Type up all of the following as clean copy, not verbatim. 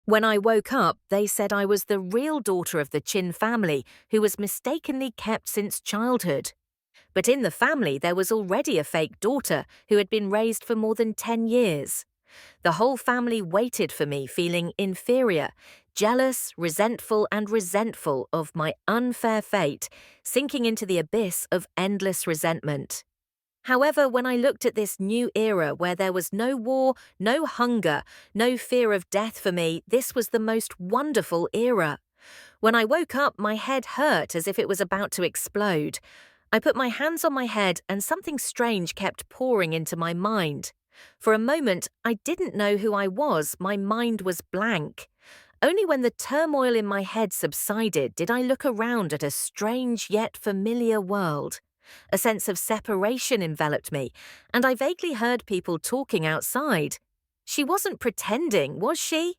When I woke up, they said I was the real daughter of the Chin family who was mistakenly kept since childhood. But in the family, there was already a fake daughter who had been raised for more than 10 years. The whole family waited for me, feeling inferior, jealous, resentful of my unfair fate, sinking into the abyss of endless resentment. However, when I looked at this new era where there was no war, no hunger, no fear of death for me, this was the most wonderful era. When I woke up, my head hurt as if it was about to explode. I put my hands on my head and something strange kept pouring into my mind. For a moment, I didn't know who I was, my mind was blank. Only when the turmoil in my head subsided did I look around at a strange yet familiar world. A sense of separation enveloped me, and I vaguely heard people talking outside. She wasn't pretending, was she?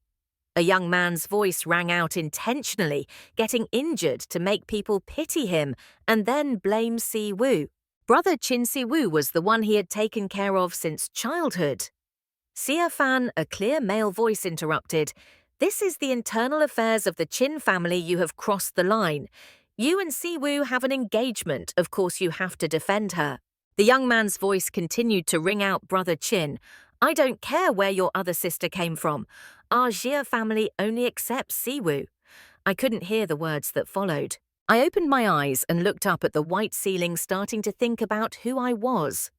A young man's voice rang out intentionally, getting injured to make people pity him and then blame Si-woo. Brother Chin Si-woo was the one he had taken care of since childhood. Sia-fan, a clear male voice interrupted. This is the internal affairs of the Chin family. You have crossed the line. You and Si-woo have an engagement. Of course you have to defend her. The young man's voice continued to ring out, Brother Chin. I don't care where your other sister came from. Our Jia family only accepts Si-woo. I couldn't hear the words that followed. I opened my eyes and looked up at the white ceiling, starting to think about who I was.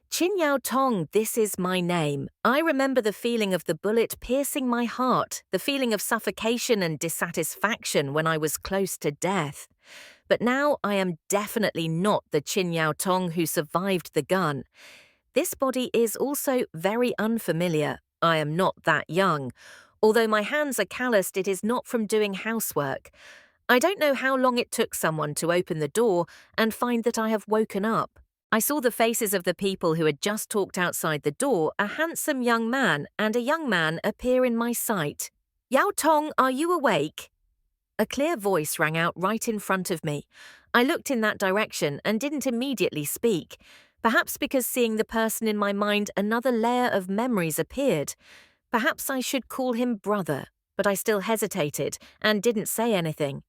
Chin Yao Tong, this is my name. I remember the feeling of the bullet piercing my heart, the feeling of suffocation and dissatisfaction when I was close to death. But now I am definitely not the Chin Yao Tong who survived the gun. This body is also very unfamiliar. I am not that young. Although my hands are calloused, it is not from doing housework. I don't know how long it took someone to open the door and find that I have woken up. I saw the faces of the people who had just talked outside the door, a handsome young man and a young man appear in my sight. Yao Tong, are you awake? A clear voice rang out right in front of me. I looked in that direction and didn't immediately speak. Perhaps because seeing the person in my mind, another layer of memories appeared. Perhaps I should call him brother, but I still hesitated and didn't say anything.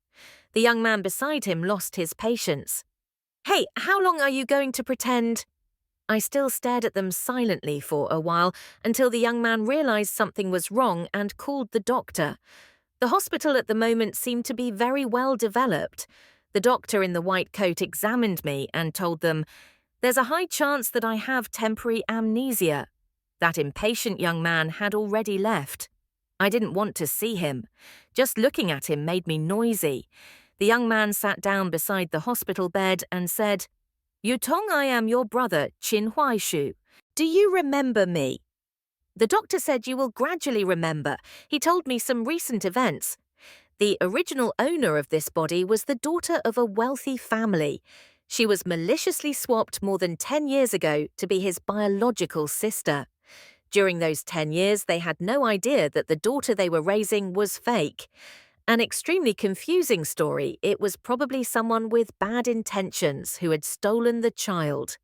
The young man beside him lost his patience. Hey, how long are you going to pretend? I still stared at them silently for a while until the young man realized something was wrong and called the doctor. The hospital at the moment seemed to be very well developed. The doctor in the white coat examined me and told them, "There's a high chance that I have temporary amnesia." That impatient young man had already left. I didn't want to see him. Just looking at him made me noisy. The young man sat down beside the hospital bed and said, "Yu Tong, I am your brother, Qin Huaishu. Do you remember me?" The doctor said, "You will gradually remember." He told me some recent events. The original owner of this body was the daughter of a wealthy family. She was maliciously swapped more than 10 years ago to be his biological sister. During those 10 years, they had no idea that the daughter they were raising was fake. An extremely confusing story. It was probably someone with bad intentions who had stolen the child.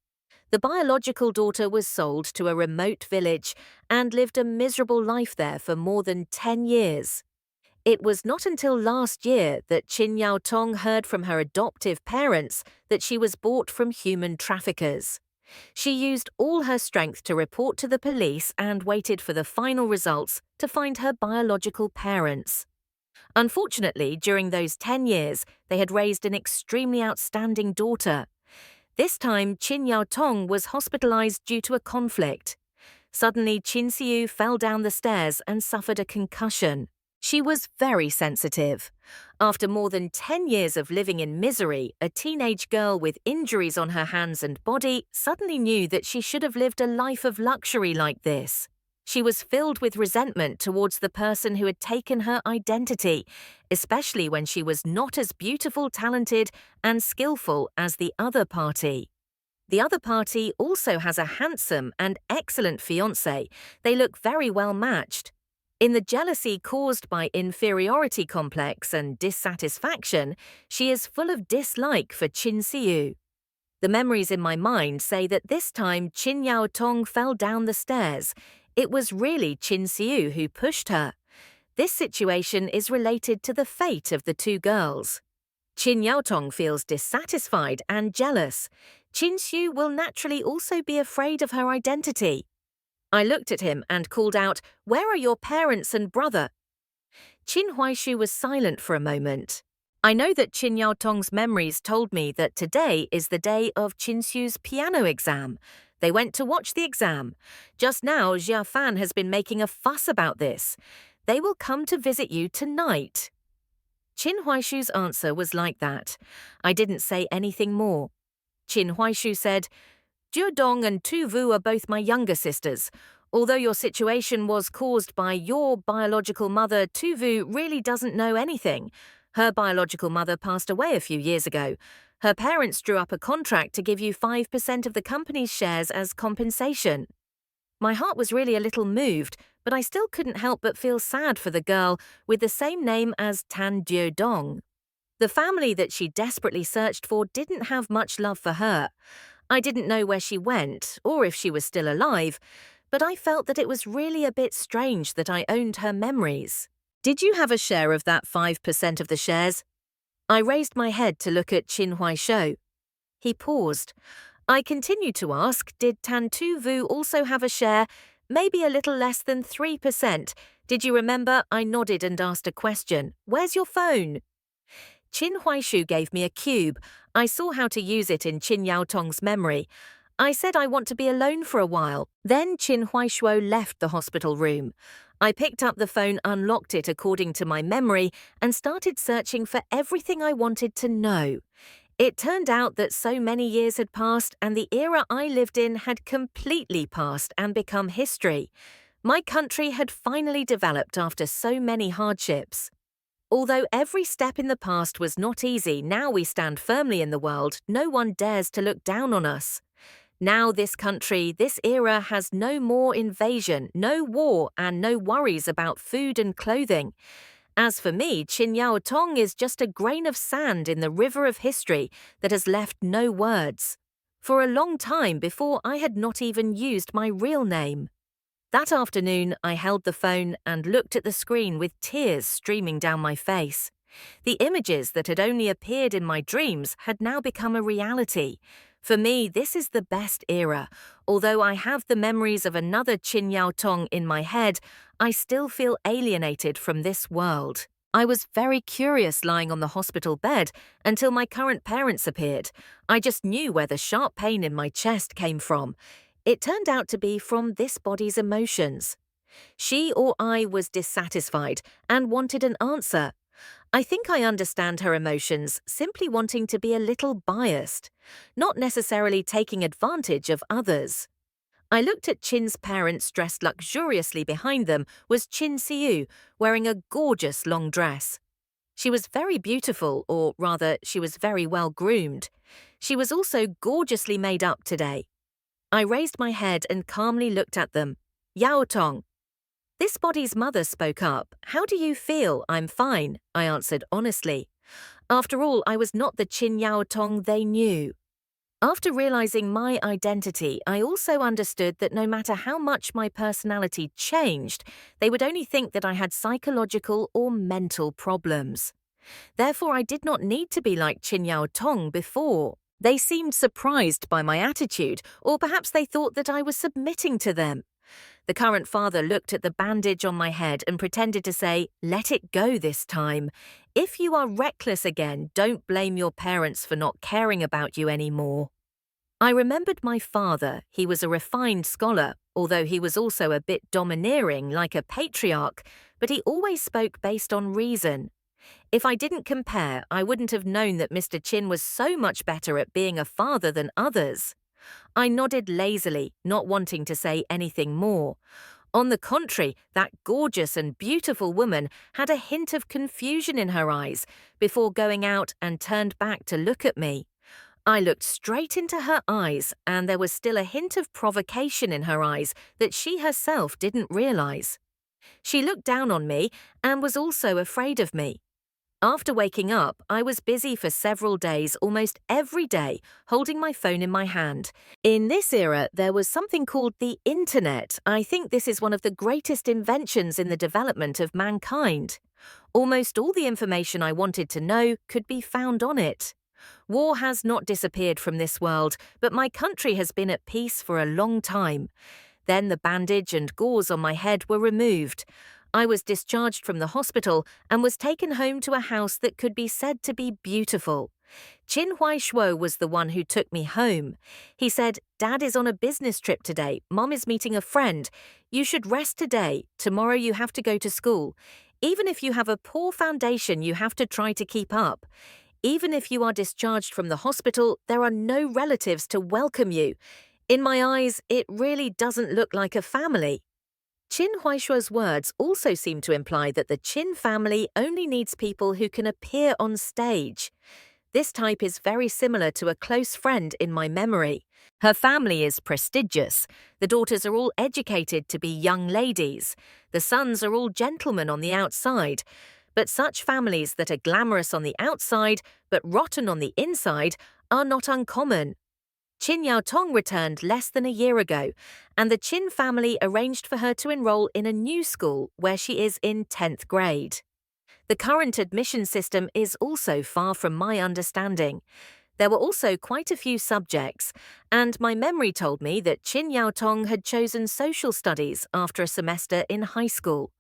The biological daughter was sold to a remote village and lived a miserable life there for more than 10 years. It was not until last year that Chin Yao Tong heard from her adoptive parents that she was bought from human traffickers. She used all her strength to report to the police and waited for the final results to find her biological parents. Unfortunately, during those 10 years, they had raised an extremely outstanding daughter. This time, Chin Yao Tong was hospitalized due to a conflict. Suddenly, Chin Si-yu fell down the stairs and suffered a concussion. She was very sensitive. After more than 10 years of living in misery, a teenage girl with injuries on her hands and body suddenly knew that she should have lived a life of luxury like this. She was filled with resentment towards the person who had taken her identity, especially when she was not as beautiful, talented, and skillful as the other party. The other party also has a handsome and excellent fiancé. They look very well matched. In the jealousy caused by inferiority complex and dissatisfaction, she is full of dislike for Chin Si-yu. The memories in my mind say that this time Chin Yao Tong fell down the stairs. It was really Chin Si-yu who pushed her. This situation is related to the fate of the two girls. Qin Yaotong feels dissatisfied and jealous. Qin Xu will naturally also be afraid of her identity. I looked at him and called out, "Where are your parents and brother?" Qin Huaishu was silent for a moment. I know that Qin Yaotong's memories told me that today is the day of Qin Xu's piano exam. They went to watch the exam. Just now, Jia Fan has been making a fuss about this. They will come to visit you tonight. Qin Huaishu's answer was like that. I didn't say anything more. Qin Huaishu said, "Jia Dong and Tu Vu are both my younger sisters. Although your situation was caused by your biological mother, Tu Vu really doesn't know anything. Her biological mother passed away a few years ago. Her parents drew up a contract to give you 5% of the company's shares as compensation." My heart was really a little moved, but I still couldn't help but feel sad for the girl with the same name as Tan Jia Dong. The family that she desperately searched for didn't have much love for her. I didn't know where she went or if she was still alive, but I felt that it was really a bit strange that I owned her memories. "Did you have a share of that 5% of the shares?" I raised my head to look at Qin Huaishu. He paused. I continued to ask, "Did Tan Tu Vu also have a share? Maybe a little less than 3%. Did you remember?" I nodded and asked a question. "Where's your phone?" Qin Huaishu gave me a cube. I saw how to use it in Qin Yaotong's memory. I said I want to be alone for a while. Then Qin Huaishuo left the hospital room. I picked up the phone, unlocked it according to my memory, and started searching for everything I wanted to know. It turned out that so many years had passed and the era I lived in had completely passed and become history. My country had finally developed after so many hardships. Although every step in the past was not easy, now we stand firmly in the world. No one dares to look down on us. Now this country, this era has no more invasion, no war, and no worries about food and clothing. As for me, Qin Yaotong is just a grain of sand in the river of history that has left no words. For a long time before, I had not even used my real name. That afternoon, I held the phone and looked at the screen with tears streaming down my face. The images that had only appeared in my dreams had now become a reality. For me, this is the best era. Although I have the memories of another Qin Yaotong in my head, I still feel alienated from this world. I was very curious lying on the hospital bed until my current parents appeared. I just knew where the sharp pain in my chest came from. It turned out to be from this body's emotions. She or I was dissatisfied and wanted an answer. I think I understand her emotions, simply wanting to be a little biased, not necessarily taking advantage of others. I looked at Qin's parents dressed luxuriously. Behind them was Qin Siu, wearing a gorgeous long dress. She was very beautiful, or rather, she was very well groomed. She was also gorgeously made up today. I raised my head and calmly looked at them. "Yaotong." This body's mother spoke up. "How do you feel?" "I'm fine," I answered honestly. After all, I was not the Qin Yaotong they knew. After realizing my identity, I also understood that no matter how much my personality changed, they would only think that I had psychological or mental problems. Therefore, I did not need to be like Qin Yaotong before. They seemed surprised by my attitude, or perhaps they thought that I was submitting to them. The current father looked at the bandage on my head and pretended to say, "Let it go this time. If you are reckless again, don't blame your parents for not caring about you anymore." I remembered my father. He was a refined scholar, although he was also a bit domineering, like a patriarch, but he always spoke based on reason. If I didn't compare, I wouldn't have known that Mr. Qin was so much better at being a father than others. I nodded lazily, not wanting to say anything more. On the contrary, that gorgeous and beautiful woman had a hint of confusion in her eyes before going out and turned back to look at me. I looked straight into her eyes, and there was still a hint of provocation in her eyes that she herself didn't realize. She looked down on me and was also afraid of me. After waking up, I was busy for several days, almost every day, holding my phone in my hand. In this era, there was something called the internet. I think this is one of the greatest inventions in the development of mankind. Almost all the information I wanted to know could be found on it. War has not disappeared from this world, but my country has been at peace for a long time. Then the bandage and gauze on my head were removed. I was discharged from the hospital and was taken home to a house that could be said to be beautiful. Chin Huai Shuo was the one who took me home. He said, "Dad is on a business trip today. Mom is meeting a friend. You should rest today. Tomorrow you have to go to school. Even if you have a poor foundation, you have to try to keep up. Even if you are discharged from the hospital, there are no relatives to welcome you. In my eyes, it really doesn't look like a family." Qin Huaishuo's words also seem to imply that the Qin family only needs people who can appear on stage. This type is very similar to a close friend in my memory. Her family is prestigious. The daughters are all educated to be young ladies. The sons are all gentlemen on the outside. But such families that are glamorous on the outside but rotten on the inside are not uncommon. Qin Yaotong returned less than a year ago, and the Qin family arranged for her to enroll in a new school where she is in 10th grade. The current admission system is also far from my understanding. There were also quite a few subjects, and my memory told me that Qin Yaotong had chosen social studies after a semester in high school.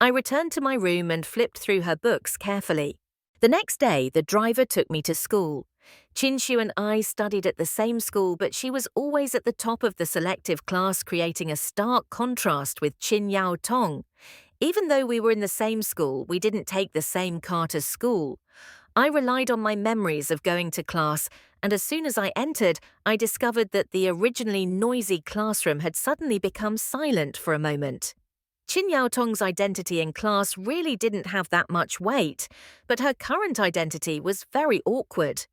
I returned to my room and flipped through her books carefully. The next day, the driver took me to school. Qin Shu and I studied at the same school, but she was always at the top of the selective class, creating a stark contrast with Qin Yao Tong. Even though we were in the same school, we didn't take the same car to school. I relied on my memories of going to class, and as soon as I entered, I discovered that the originally noisy classroom had suddenly become silent for a moment. Qin Yaotong's identity in class really didn't have that much weight, but her current identity was very awkward.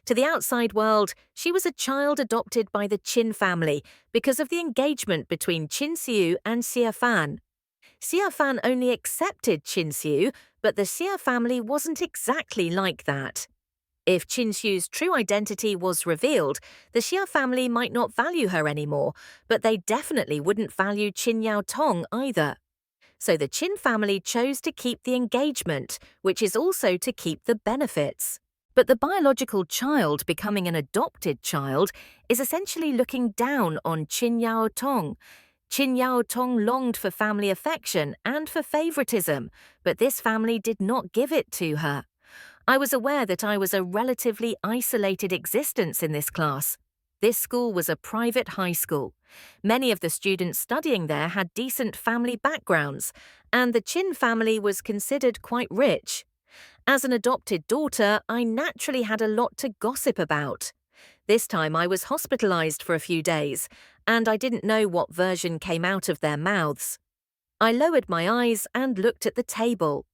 To the outside world, she was a child adopted by the Qin family because of the engagement between Qin Xiu and Xia Fan. Xia Fan only accepted Qin Xiu, but the Xia family wasn't exactly like that. If Qin Xiu's true identity was revealed, the Xia family might not value her anymore, but they definitely wouldn't value Qin Yaotong either. So the Qin family chose to keep the engagement, which is also to keep the benefits. But the biological child becoming an adopted child is essentially looking down on Qin Yaotong. Qin Yaotong longed for family affection and for favoritism, but this family did not give it to her. I was aware that I was a relatively isolated existence in this class. This school was a private high school. Many of the students studying there had decent family backgrounds, and the Qin family was considered quite rich. As an adopted daughter, I naturally had a lot to gossip about. This time I was hospitalized for a few days, and I didn't know what version came out of their mouths. I lowered my eyes and looked at the table.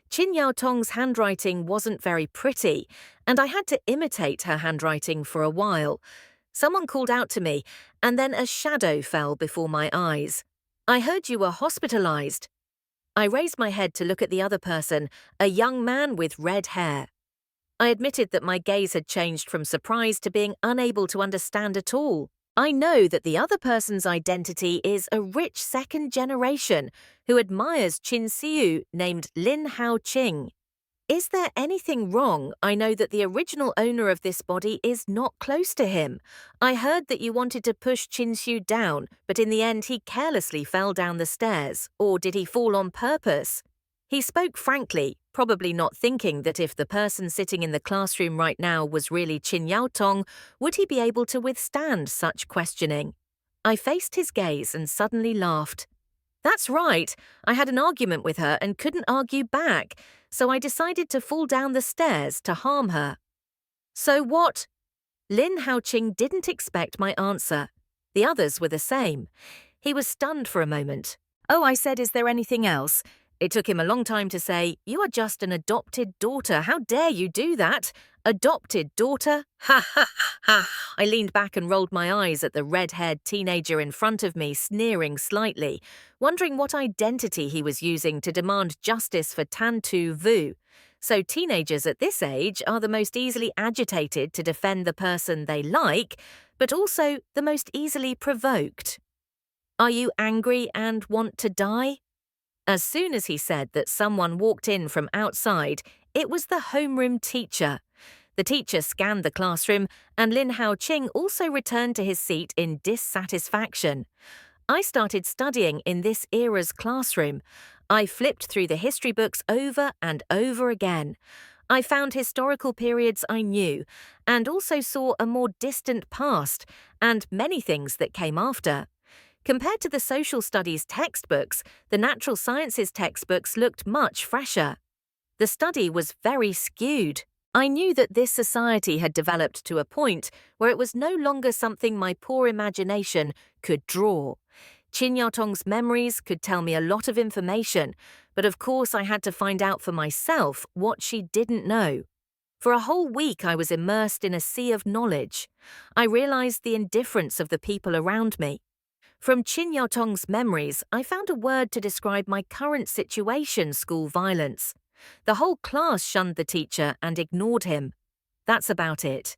Qin Yaotong's handwriting wasn't very pretty, and I had to imitate her handwriting for a while. Someone called out to me, and then a shadow fell before my eyes. "I heard you were hospitalized." I raised my head to look at the other person, a young man with red hair. I admitted that my gaze had changed from surprise to being unable to understand at all. I know that the other person's identity is a rich second generation who admires Qin Xiu named Lin Haoqing. Is there anything wrong? I know that the original owner of this body is not close to him. I heard that you wanted to push Qin Xiu down, but in the end he carelessly fell down the stairs. Or did he fall on purpose? He spoke frankly, probably not thinking that if the person sitting in the classroom right now was really Qin Yaotong, would he be able to withstand such questioning? I faced his gaze and suddenly laughed. That's right, I had an argument with her and couldn't argue back, so I decided to fall down the stairs to harm her. So what? Lin Haoqing didn't expect my answer. The others were the same. He was stunned for a moment. "Oh," I said, "is there anything else?" It took him a long time to say, "You are just an adopted daughter. How dare you do that? Adopted daughter? Ha ha ha." I leaned back and rolled my eyes at the red-haired teenager in front of me, sneering slightly, wondering what identity he was using to demand justice for Tan Tu Vu. So teenagers at this age are the most easily agitated to defend the person they like, but also the most easily provoked. Are you angry and want to die? As soon as he said that someone walked in from outside, it was the homeroom teacher. The teacher scanned the classroom, and Lin Hao-ching also returned to his seat in dissatisfaction. I started studying in this era's classroom. I flipped through the history books over and over again. I found historical periods I knew, and also saw a more distant past, and many things that came after. Compared to the social studies textbooks, the natural sciences textbooks looked much fresher. The study was very skewed. I knew that this society had developed to a point where it was no longer something my poor imagination could draw. Qin Yaotong's memories could tell me a lot of information, but of course I had to find out for myself what she didn't know. For a whole week I was immersed in a sea of knowledge. I realized the indifference of the people around me. From Qin Yaotong's memories, I found a word to describe my current situation: school violence. The whole class shunned the teacher and ignored him. That's about it.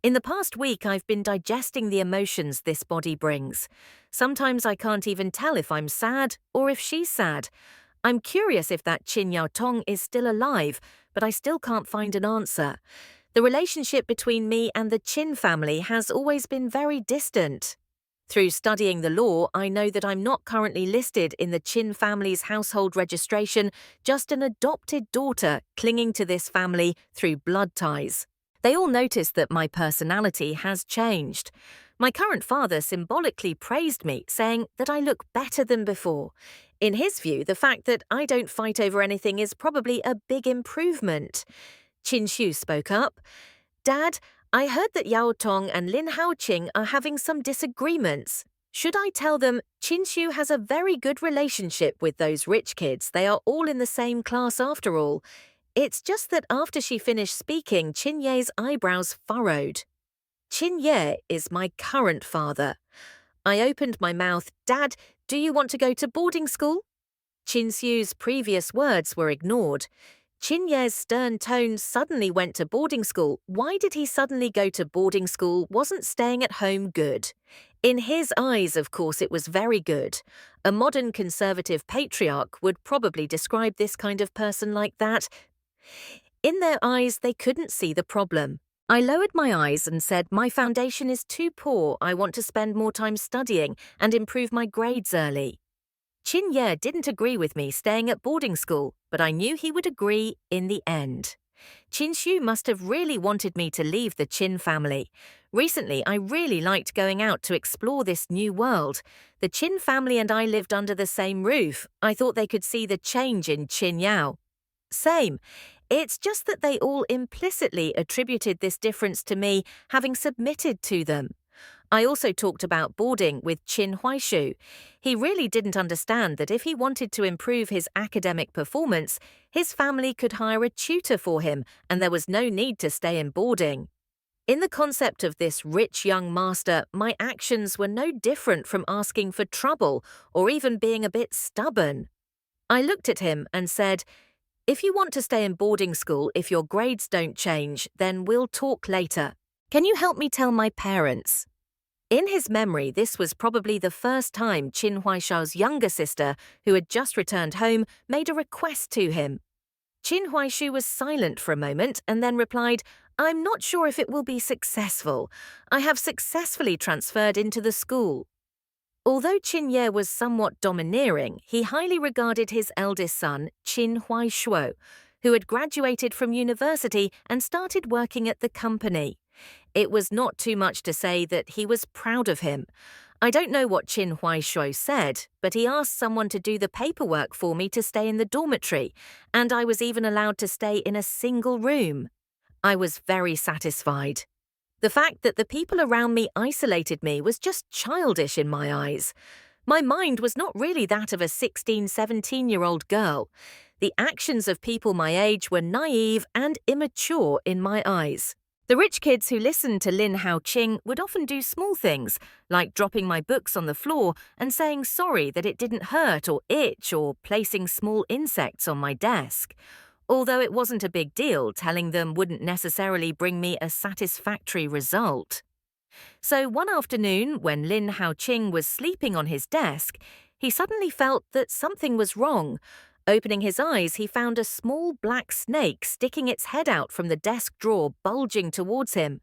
In the past week, I've been digesting the emotions this body brings. Sometimes I can't even tell if I'm sad or if she's sad. I'm curious if that Qin Yaotong is still alive, but I still can't find an answer. The relationship between me and the Qin family has always been very distant. Through studying the law, I know that I'm not currently listed in the Qin family's household registration, just an adopted daughter clinging to this family through blood ties. They all notice that my personality has changed. My current father symbolically praised me, saying that I look better than before. In his view, the fact that I don't fight over anything is probably a big improvement. Qin Xu spoke up. "Dad, I heard that Yao Tong and Lin Hao-ching are having some disagreements. Should I tell them Qin Xu has a very good relationship with those rich kids? They are all in the same class after all." It's just that after she finished speaking, Qin Ye's eyebrows furrowed. Qin Ye is my current father. I opened my mouth. "Dad, do you want to go to boarding school?" Qin Xu's previous words were ignored. Qin Ye's stern tone suddenly went to boarding school. Why did he suddenly go to boarding school? Wasn't staying at home good? In his eyes, of course, it was very good. A modern conservative patriarch would probably describe this kind of person like that. In their eyes, they couldn't see the problem. I lowered my eyes and said, "My foundation is too poor. I want to spend more time studying and improve my grades early." Qin Ye didn't agree with me staying at boarding school, but I knew he would agree in the end. Qin Xu must have really wanted me to leave the Qin family. Recently, I really liked going out to explore this new world. The Qin family and I lived under the same roof. I thought they could see the change in Qin Yao. Same. It's just that they all implicitly attributed this difference to me having submitted to them. I also talked about boarding with Qin Huaishu. He really didn't understand that if he wanted to improve his academic performance, his family could hire a tutor for him and there was no need to stay in boarding. In the concept of this rich young master, my actions were no different from asking for trouble or even being a bit stubborn. I looked at him and said, "If you want to stay in boarding school, if your grades don't change, then we'll talk later. Can you help me tell my parents?" In his memory, this was probably the first time Qin Huaishao's younger sister, who had just returned home, made a request to him. Qin Huaishu was silent for a moment and then replied, "I'm not sure if it will be successful. I have successfully transferred into the school." Although Qin Ye was somewhat domineering, he highly regarded his eldest son, Qin Huaishuo, who had graduated from university and started working at the company. It was not too much to say that he was proud of him. I don't know what Qin Huaishuo said, but he asked someone to do the paperwork for me to stay in the dormitory, and I was even allowed to stay in a single room. I was very satisfied. The fact that the people around me isolated me was just childish in my eyes. My mind was not really that of a 16, 17-year-old girl. The actions of people my age were naive and immature in my eyes. The rich kids who listened to Lin Hao-ching would often do small things, like dropping my books on the floor and saying sorry that it didn't hurt or itch or placing small insects on my desk. although it wasn't a big deal. Telling them wouldn't necessarily bring me a satisfactory result. So one afternoon, when Lin Haoqing was sleeping on his desk, he suddenly felt that something was wrong. Opening his eyes, he found a small black snake sticking its head out from the desk drawer, bulging towards him.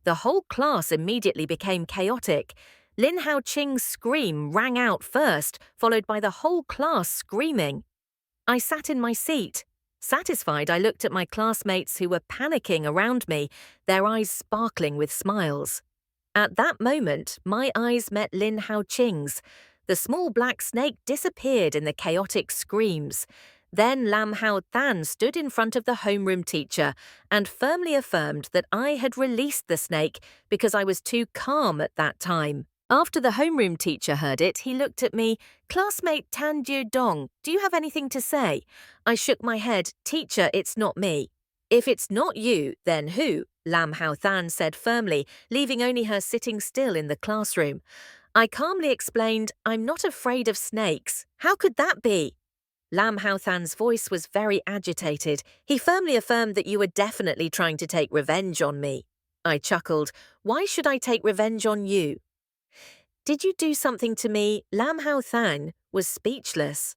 The whole class immediately became chaotic. Lin Haoqing's scream rang out first, followed by the whole class screaming. I sat in my seat. Satisfied, I looked at my classmates who were panicking around me, their eyes sparkling with smiles. At that moment, my eyes met Lin Haoqing's. The small black snake disappeared in the chaotic screams. Then Lam Hao Than stood in front of the homeroom teacher and firmly affirmed that I had released the snake because I was too calm at that time. After the homeroom teacher heard it, he looked at me. "Classmate Tan Dong, do you have anything to say?" I shook my head. "Teacher, it's not me." "If it's not you, then who?" Lam Hao Than said firmly, leaving only her sitting still in the classroom. I calmly explained, "I'm not afraid of snakes." "How could that be?" Lam Hao Than's voice was very agitated. "He firmly affirmed that you were definitely trying to take revenge on me." I chuckled. "Why should I take revenge on you?" "Did you do something to me?" Lam Hao Than was speechless.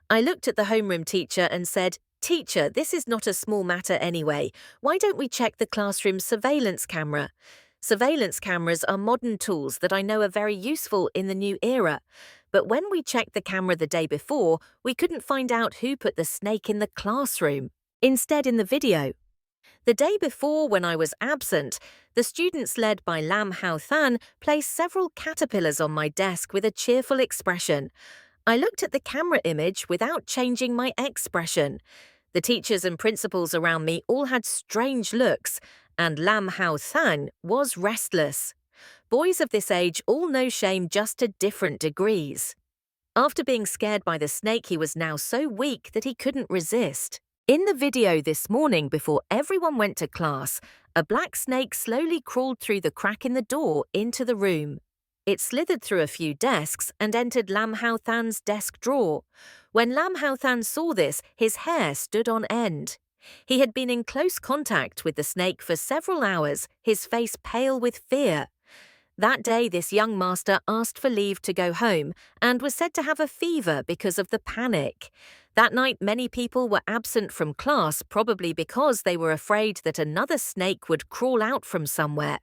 I looked at the homeroom teacher and said, "Teacher, this is not a small matter anyway. Why don't we check the classroom surveillance camera?" Surveillance cameras are modern tools that I know are very useful in the new era. But when we checked the camera the day before, we couldn't find out who put the snake in the classroom. Instead, in the video. The day before, when I was absent, the students led by Lam Hao Than placed several caterpillars on my desk with a cheerful expression. I looked at the camera image without changing my expression. The teachers and principals around me all had strange looks, and Lam Hao Than was restless. Boys of this age all know shame, just to different degrees. After being scared by the snake, he was now so weak that he couldn't resist. In the video this morning, before everyone went to class, a black snake slowly crawled through the crack in the door into the room. It slithered through a few desks and entered Lam Hao Than's desk drawer. When Lam Hao Than saw this, his hair stood on end. He had been in close contact with the snake for several hours, his face pale with fear. That day, this young master asked for leave to go home and was said to have a fever because of the panic. That night, many people were absent from class, probably because they were afraid that another snake would crawl out from somewhere.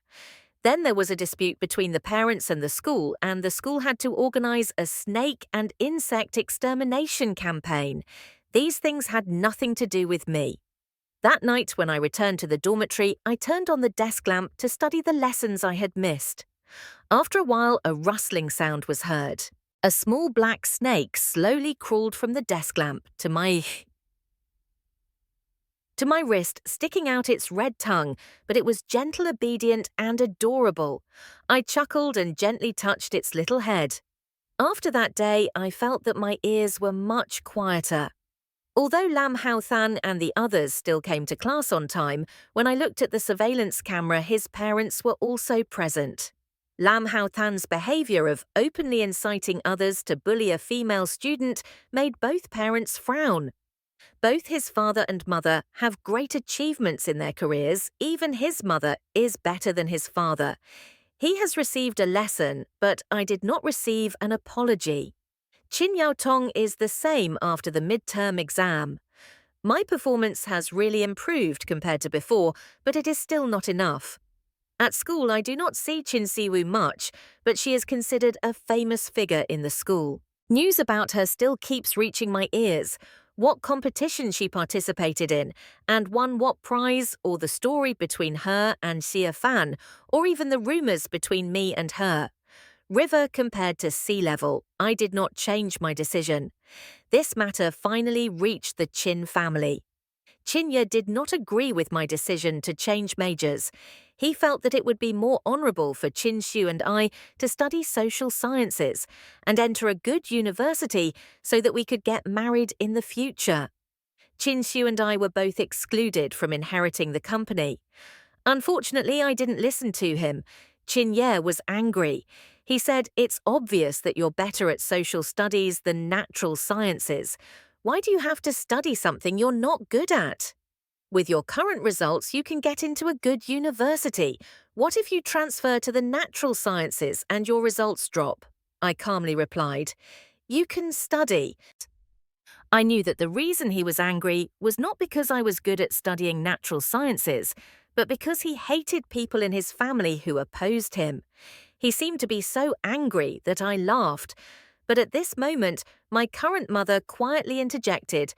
Then there was a dispute between the parents and the school had to organize a snake and insect extermination campaign. These things had nothing to do with me. That night, when I returned to the dormitory, I turned on the desk lamp to study the lessons I had missed. After a while, a rustling sound was heard. A small black snake slowly crawled from the desk lamp to my wrist, sticking out its red tongue, but it was gentle, obedient, and adorable. I chuckled and gently touched its little head. After that day, I felt that my ears were much quieter. Although Lam Hao Than and the others still came to class on time, when I looked at the surveillance camera, his parents were also present. Lam Hao Than's behavior of openly inciting others to bully a female student made both parents frown. Both his father and mother have great achievements in their careers. Even his mother is better than his father. He has received a lesson, but I did not receive an apology. Qin Yaotong is the same after the midterm exam. My performance has really improved compared to before, but it is still not enough. At school, I do not see Qin Siwu much, but she is considered a famous figure in the school. News about her still keeps reaching my ears. What competition she participated in, and won what prize, or the story between her and Xia Fan, or even the rumors between me and her. River compared to sea level, I did not change my decision. This matter finally reached the Qin family. Qin did not agree with my decision to change majors. He felt that it would be more honorable for Qin Xu and I to study social sciences and enter a good university so that we could get married in the future. Qin Xu and I were both excluded from inheriting the company. Unfortunately, I didn't listen to him. Qin Ye was angry. He said, "It's obvious that you're better at social studies than natural sciences. Why do you have to study something you're not good at? With your current results, you can get into a good university. What if you transfer to the natural sciences and your results drop? I calmly replied, You can study. I knew that the reason he was angry was not because I was good at studying natural sciences, but because he hated people in his family who opposed him. He seemed to be so angry that I laughed. But at this moment, my current mother quietly interjected,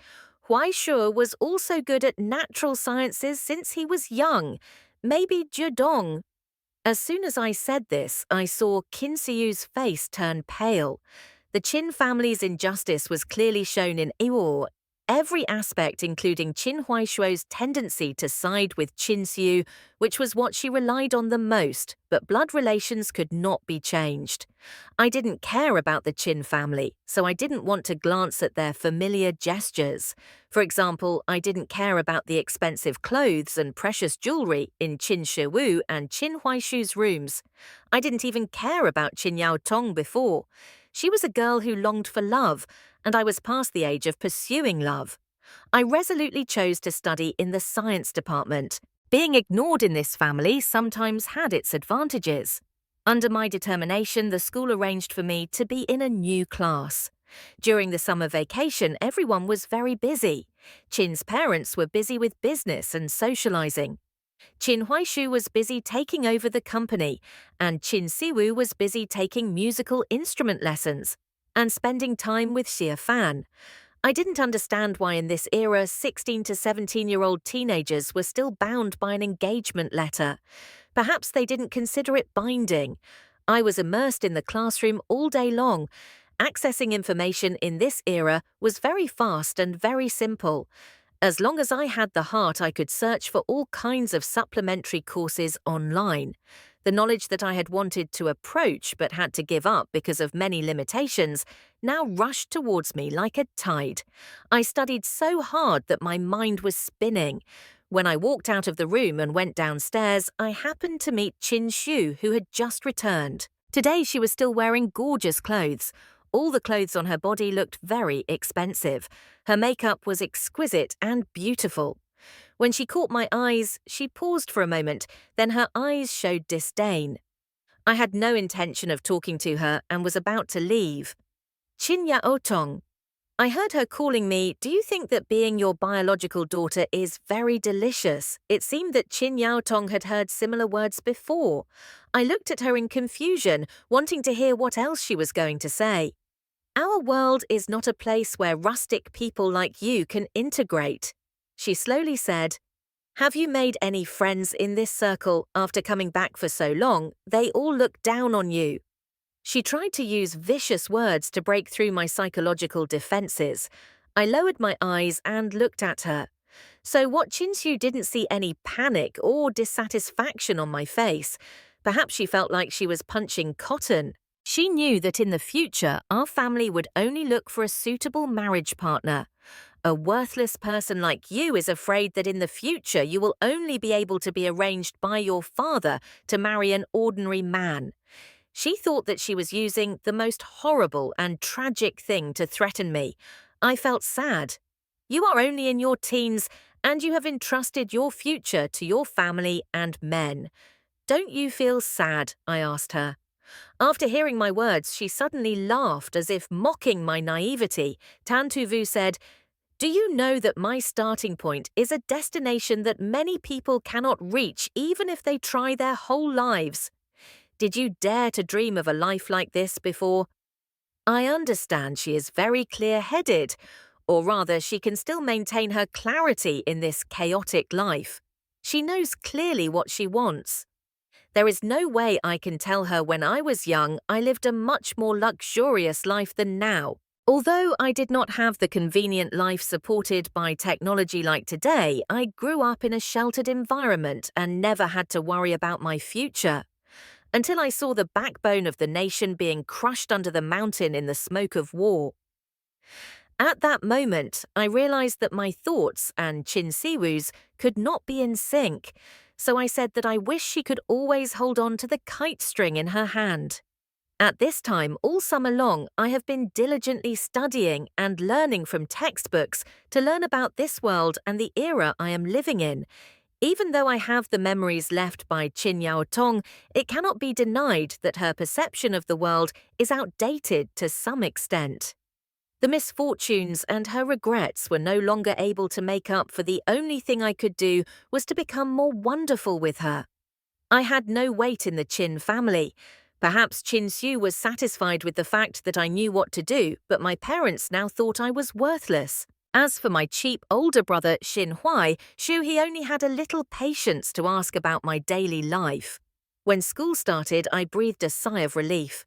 Huai Shu was also good at natural sciences since he was young. Maybe Zhedong. As soon as I said this, I saw Qin Siyu's face turn pale. The Qin family's injustice was clearly shown in Eeyore. Every aspect, including Qin Huaishuo's tendency to side with Qin Siyu, which was what she relied on the most, but blood relations could not be changed. I didn't care about the Qin family, so I didn't want to glance at their familiar gestures. For example, I didn't care about the expensive clothes and precious jewelry in Qin Shiwu and Qin Huaishu's rooms. I didn't even care about Qin Yao Tong before. She was a girl who longed for love, and I was past the age of pursuing love. I resolutely chose to study in the science department. Being ignored in this family sometimes had its advantages. Under my determination, the school arranged for me to be in a new class. During the summer vacation, everyone was very busy. Qin's parents were busy with business and socializing. Qin Huaishu was busy taking over the company, and Qin Siwu was busy taking musical instrument lessons and spending time with Xie Fan. I didn't understand why in this era 16 to 17-year-old teenagers were still bound by an engagement letter. Perhaps they didn't consider it binding. I was immersed in the classroom all day long. Accessing information in this era was very fast and very simple. As long as I had the heart, I could search for all kinds of supplementary courses online. The knowledge that I had wanted to approach but had to give up because of many limitations now rushed towards me like a tide. I studied so hard that my mind was spinning. When I walked out of the room and went downstairs, I happened to meet Qin Xu, who had just returned. Today she was still wearing gorgeous clothes. All the clothes on her body looked very expensive. Her makeup was exquisite and beautiful. When she caught my eyes, she paused for a moment, then her eyes showed disdain. I had no intention of talking to her and was about to leave. Qin Yaotong. I heard her calling me, Do you think that being your biological daughter is very delicious? It seemed that Qin Yaotong had heard similar words before. I looked at her in confusion, wanting to hear what else she was going to say. Our world is not a place where rustic people like you can integrate. She slowly said, Have you made any friends in this circle after coming back for so long? They all look down on you. She tried to use vicious words to break through my psychological defenses. I lowered my eyes and looked at her. So what Qinxiu didn't see any panic or dissatisfaction on my face. Perhaps she felt like she was punching cotton. She knew that in the future our family would only look for a suitable marriage partner. A worthless person like you is afraid that in the future you will only be able to be arranged by your father to marry an ordinary man. She thought that she was using the most horrible and tragic thing to threaten me. I felt sad. You are only in your teens and you have entrusted your future to your family and men. Don't you feel sad? I asked her. After hearing my words, she suddenly laughed as if mocking my naivety. Tan Tu-vu said, Do you know that my starting point is a destination that many people cannot reach even if they try their whole lives? Did you dare to dream of a life like this before? I understand she is very clear-headed, or rather she can still maintain her clarity in this chaotic life. She knows clearly what she wants. There is no way I can tell her when I was young I lived a much more luxurious life than now. Although I did not have the convenient life supported by technology like today, I grew up in a sheltered environment and never had to worry about my future. Until I saw the backbone of the nation being crushed under the mountain in the smoke of war. At that moment, I realized that my thoughts and Qin Siwu's could not be in sync, so I said that I wish she could always hold on to the kite string in her hand. At this time, all summer long, I have been diligently studying and learning from textbooks to learn about this world and the era I am living in. Even though I have the memories left by Qin Yao Tong, it cannot be denied that her perception of the world is outdated to some extent. The misfortunes and her regrets were no longer able to make up for the only thing I could do was to become more wonderful with her. I had no weight in the Qin family. Perhaps Qin Xu was satisfied with the fact that I knew what to do, but my parents now thought I was worthless. As for my cheap older brother Xin Huai, he only had a little patience to ask about my daily life. When school started, I breathed a sigh of relief.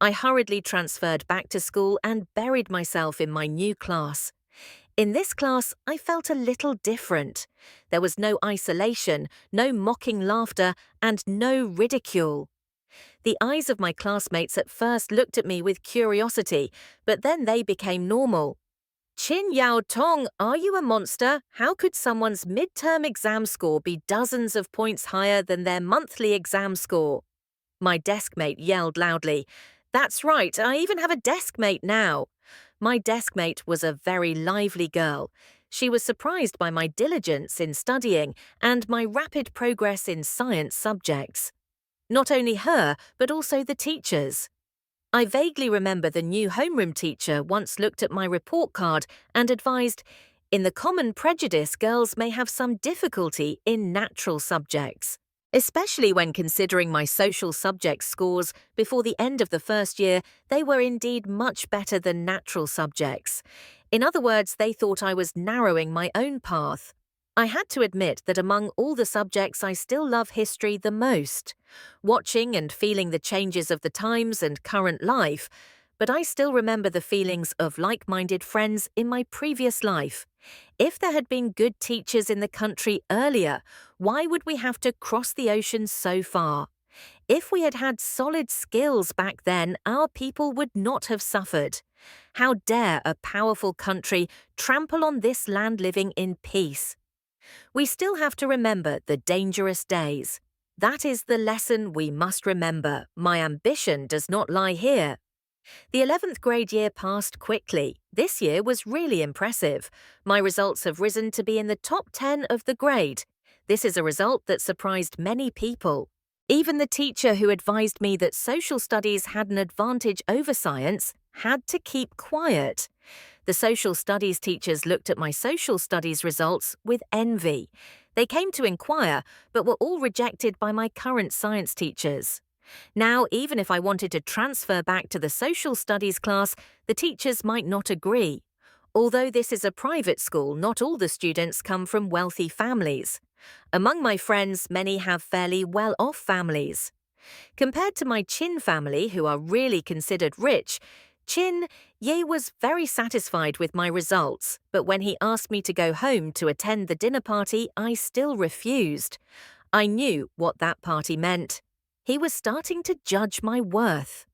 I hurriedly transferred back to school and buried myself in my new class. In this class, I felt a little different. There was no isolation, no mocking laughter, and no ridicule. The eyes of my classmates at first looked at me with curiosity, but then they became normal. Qin Yao Tong, are you a monster? How could someone's midterm exam score be dozens of points higher than their monthly exam score? My deskmate yelled loudly. That's right, I even have a deskmate now. My deskmate was a very lively girl. She was surprised by my diligence in studying and my rapid progress in science subjects. Not only her, but also the teachers. I vaguely remember the new homeroom teacher once looked at my report card and advised, "In the common prejudice, girls may have some difficulty in natural subjects." Especially when considering my social subject scores, before the end of the first year, they were indeed much better than natural subjects. In other words, they thought I was narrowing my own path. I had to admit that among all the subjects I still love history the most, watching and feeling the changes of the times and current life, but I still remember the feelings of like-minded friends in my previous life. If there had been good teachers in the country earlier, why would we have to cross the ocean so far? If we had had solid skills back then, our people would not have suffered. How dare a powerful country trample on this land living in peace? We still have to remember the dangerous days. That is the lesson we must remember. My ambition does not lie here. The 11th grade year passed quickly. This year was really impressive. My results have risen to be in the top 10 of the grade. This is a result that surprised many people. Even the teacher who advised me that social studies had an advantage over science had to keep quiet. The social studies teachers looked at my social studies results with envy. They came to inquire, but were all rejected by my current science teachers. Now, even if I wanted to transfer back to the social studies class, the teachers might not agree. Although this is a private school, not all the students come from wealthy families. Among my friends, many have fairly well-off families. Compared to my Qin family, who are really considered rich, Qin Ye was very satisfied with my results, but when he asked me to go home to attend the dinner party, I still refused. I knew what that party meant. He was starting to judge my worth.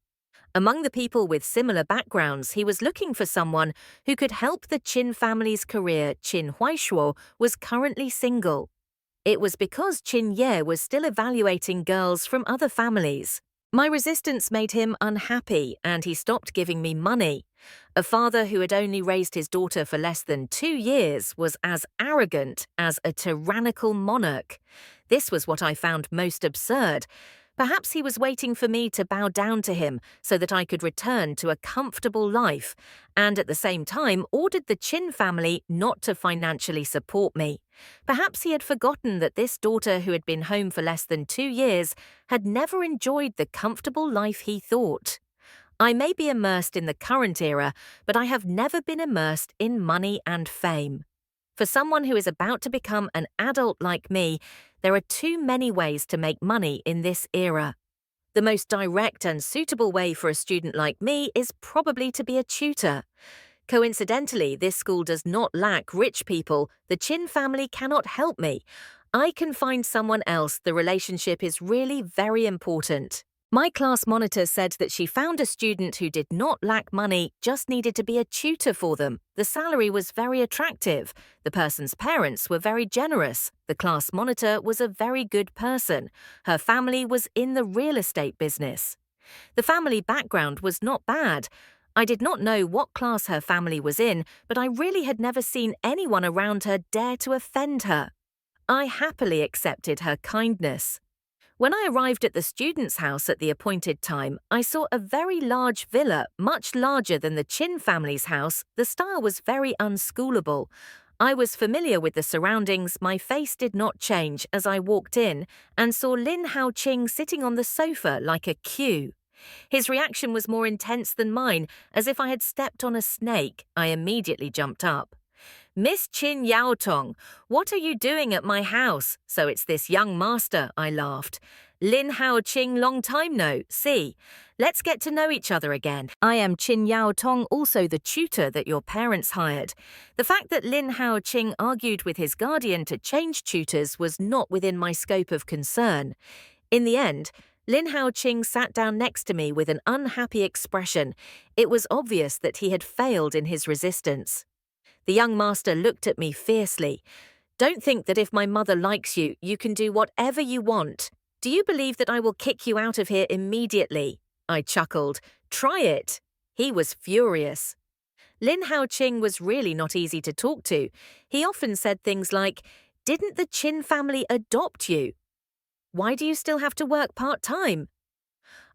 Among the people with similar backgrounds, he was looking for someone who could help the Qin family's career. Qin Huaishuo was currently single. It was because Qin Ye was still evaluating girls from other families. My resistance made him unhappy, and he stopped giving me money. A father who had only raised his daughter for less than 2 years was as arrogant as a tyrannical monarch. This was what I found most absurd. Perhaps he was waiting for me to bow down to him so that I could return to a comfortable life, and at the same time ordered the Qin family not to financially support me. Perhaps he had forgotten that this daughter who had been home for less than 2 years had never enjoyed the comfortable life he thought. I may be immersed in the current era, but I have never been immersed in money and fame. For someone who is about to become an adult like me, there are too many ways to make money in this era. The most direct and suitable way for a student like me is probably to be a tutor. Coincidentally, this school does not lack rich people. The Qin family cannot help me. I can find someone else. The relationship is really very important. My class monitor said that she found a student who did not lack money, just needed to be a tutor for them. The salary was very attractive. The person's parents were very generous. The class monitor was a very good person. Her family was in the real estate business. The family background was not bad. I did not know what class her family was in, but I really had never seen anyone around her dare to offend her. I happily accepted her kindness. When I arrived at the student's house at the appointed time, I saw a very large villa, much larger than the Chin family's house. The style was very unschoolable. I was familiar with the surroundings. My face did not change as I walked in and saw Lin Hao Ching sitting on the sofa like a queue. His reaction was more intense than mine, as if I had stepped on a snake. I immediately jumped up. "Miss Chin Yao Tong, what are you doing at my house?" "So it's this young master," I laughed. "Lin Hao Ching, long time no see. Let's get to know each other again. I am Chin Yao Tong, also the tutor that your parents hired." The fact that Lin Hao Ching argued with his guardian to change tutors was not within my scope of concern. In the end, Lin Hao Ching sat down next to me with an unhappy expression. It was obvious that he had failed in his resistance. The young master looked at me fiercely. "Don't think that if my mother likes you, you can do whatever you want. Do you believe that I will kick you out of here immediately?" I chuckled. "Try it." He was furious. Lin Hao Ching was really not easy to talk to. He often said things like, "Didn't the Chin family adopt you? Why do you still have to work part-time?"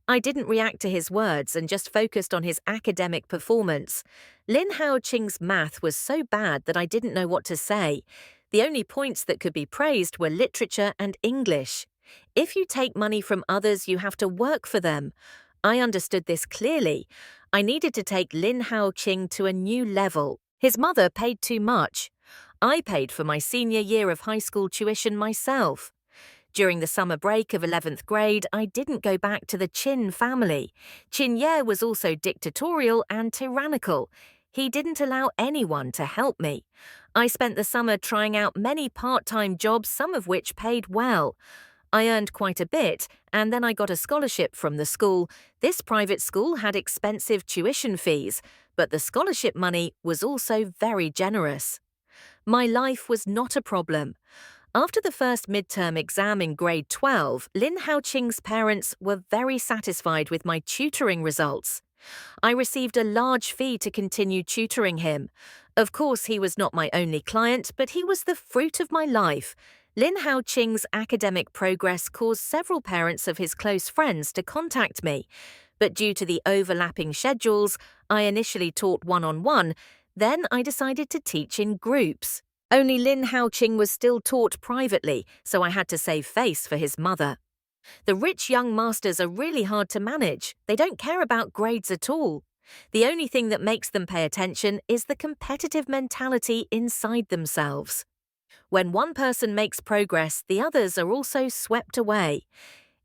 I didn't react to his words and just focused on his academic performance. Lin Hao Ching's math was so bad that I didn't know what to say. The only points that could be praised were literature and English. If you take money from others, you have to work for them. I understood this clearly. I needed to take Lin Hao Ching to a new level. His mother paid too much. I paid for my senior year of high school tuition myself. During the summer break of 11th grade, I didn't go back to the Chin family. Chin Ye was also dictatorial and tyrannical. He didn't allow anyone to help me. I spent the summer trying out many part-time jobs, some of which paid well. I earned quite a bit, and then I got a scholarship from the school. This private school had expensive tuition fees, but the scholarship money was also very generous. My life was not a problem. After the first midterm exam in grade 12, Lin Hao Ching's parents were very satisfied with my tutoring results. I received a large fee to continue tutoring him. Of course, he was not my only client, but he was the fruit of my life. Lin Hao Ching's academic progress caused several parents of his close friends to contact me, but due to the overlapping schedules, I initially taught one-on-one, then I decided to teach in groups. Only Lin Hao Ching was still taught privately, so I had to save face for his mother. The rich young masters are really hard to manage. They don't care about grades at all. The only thing that makes them pay attention is the competitive mentality inside themselves. When one person makes progress, the others are also swept away.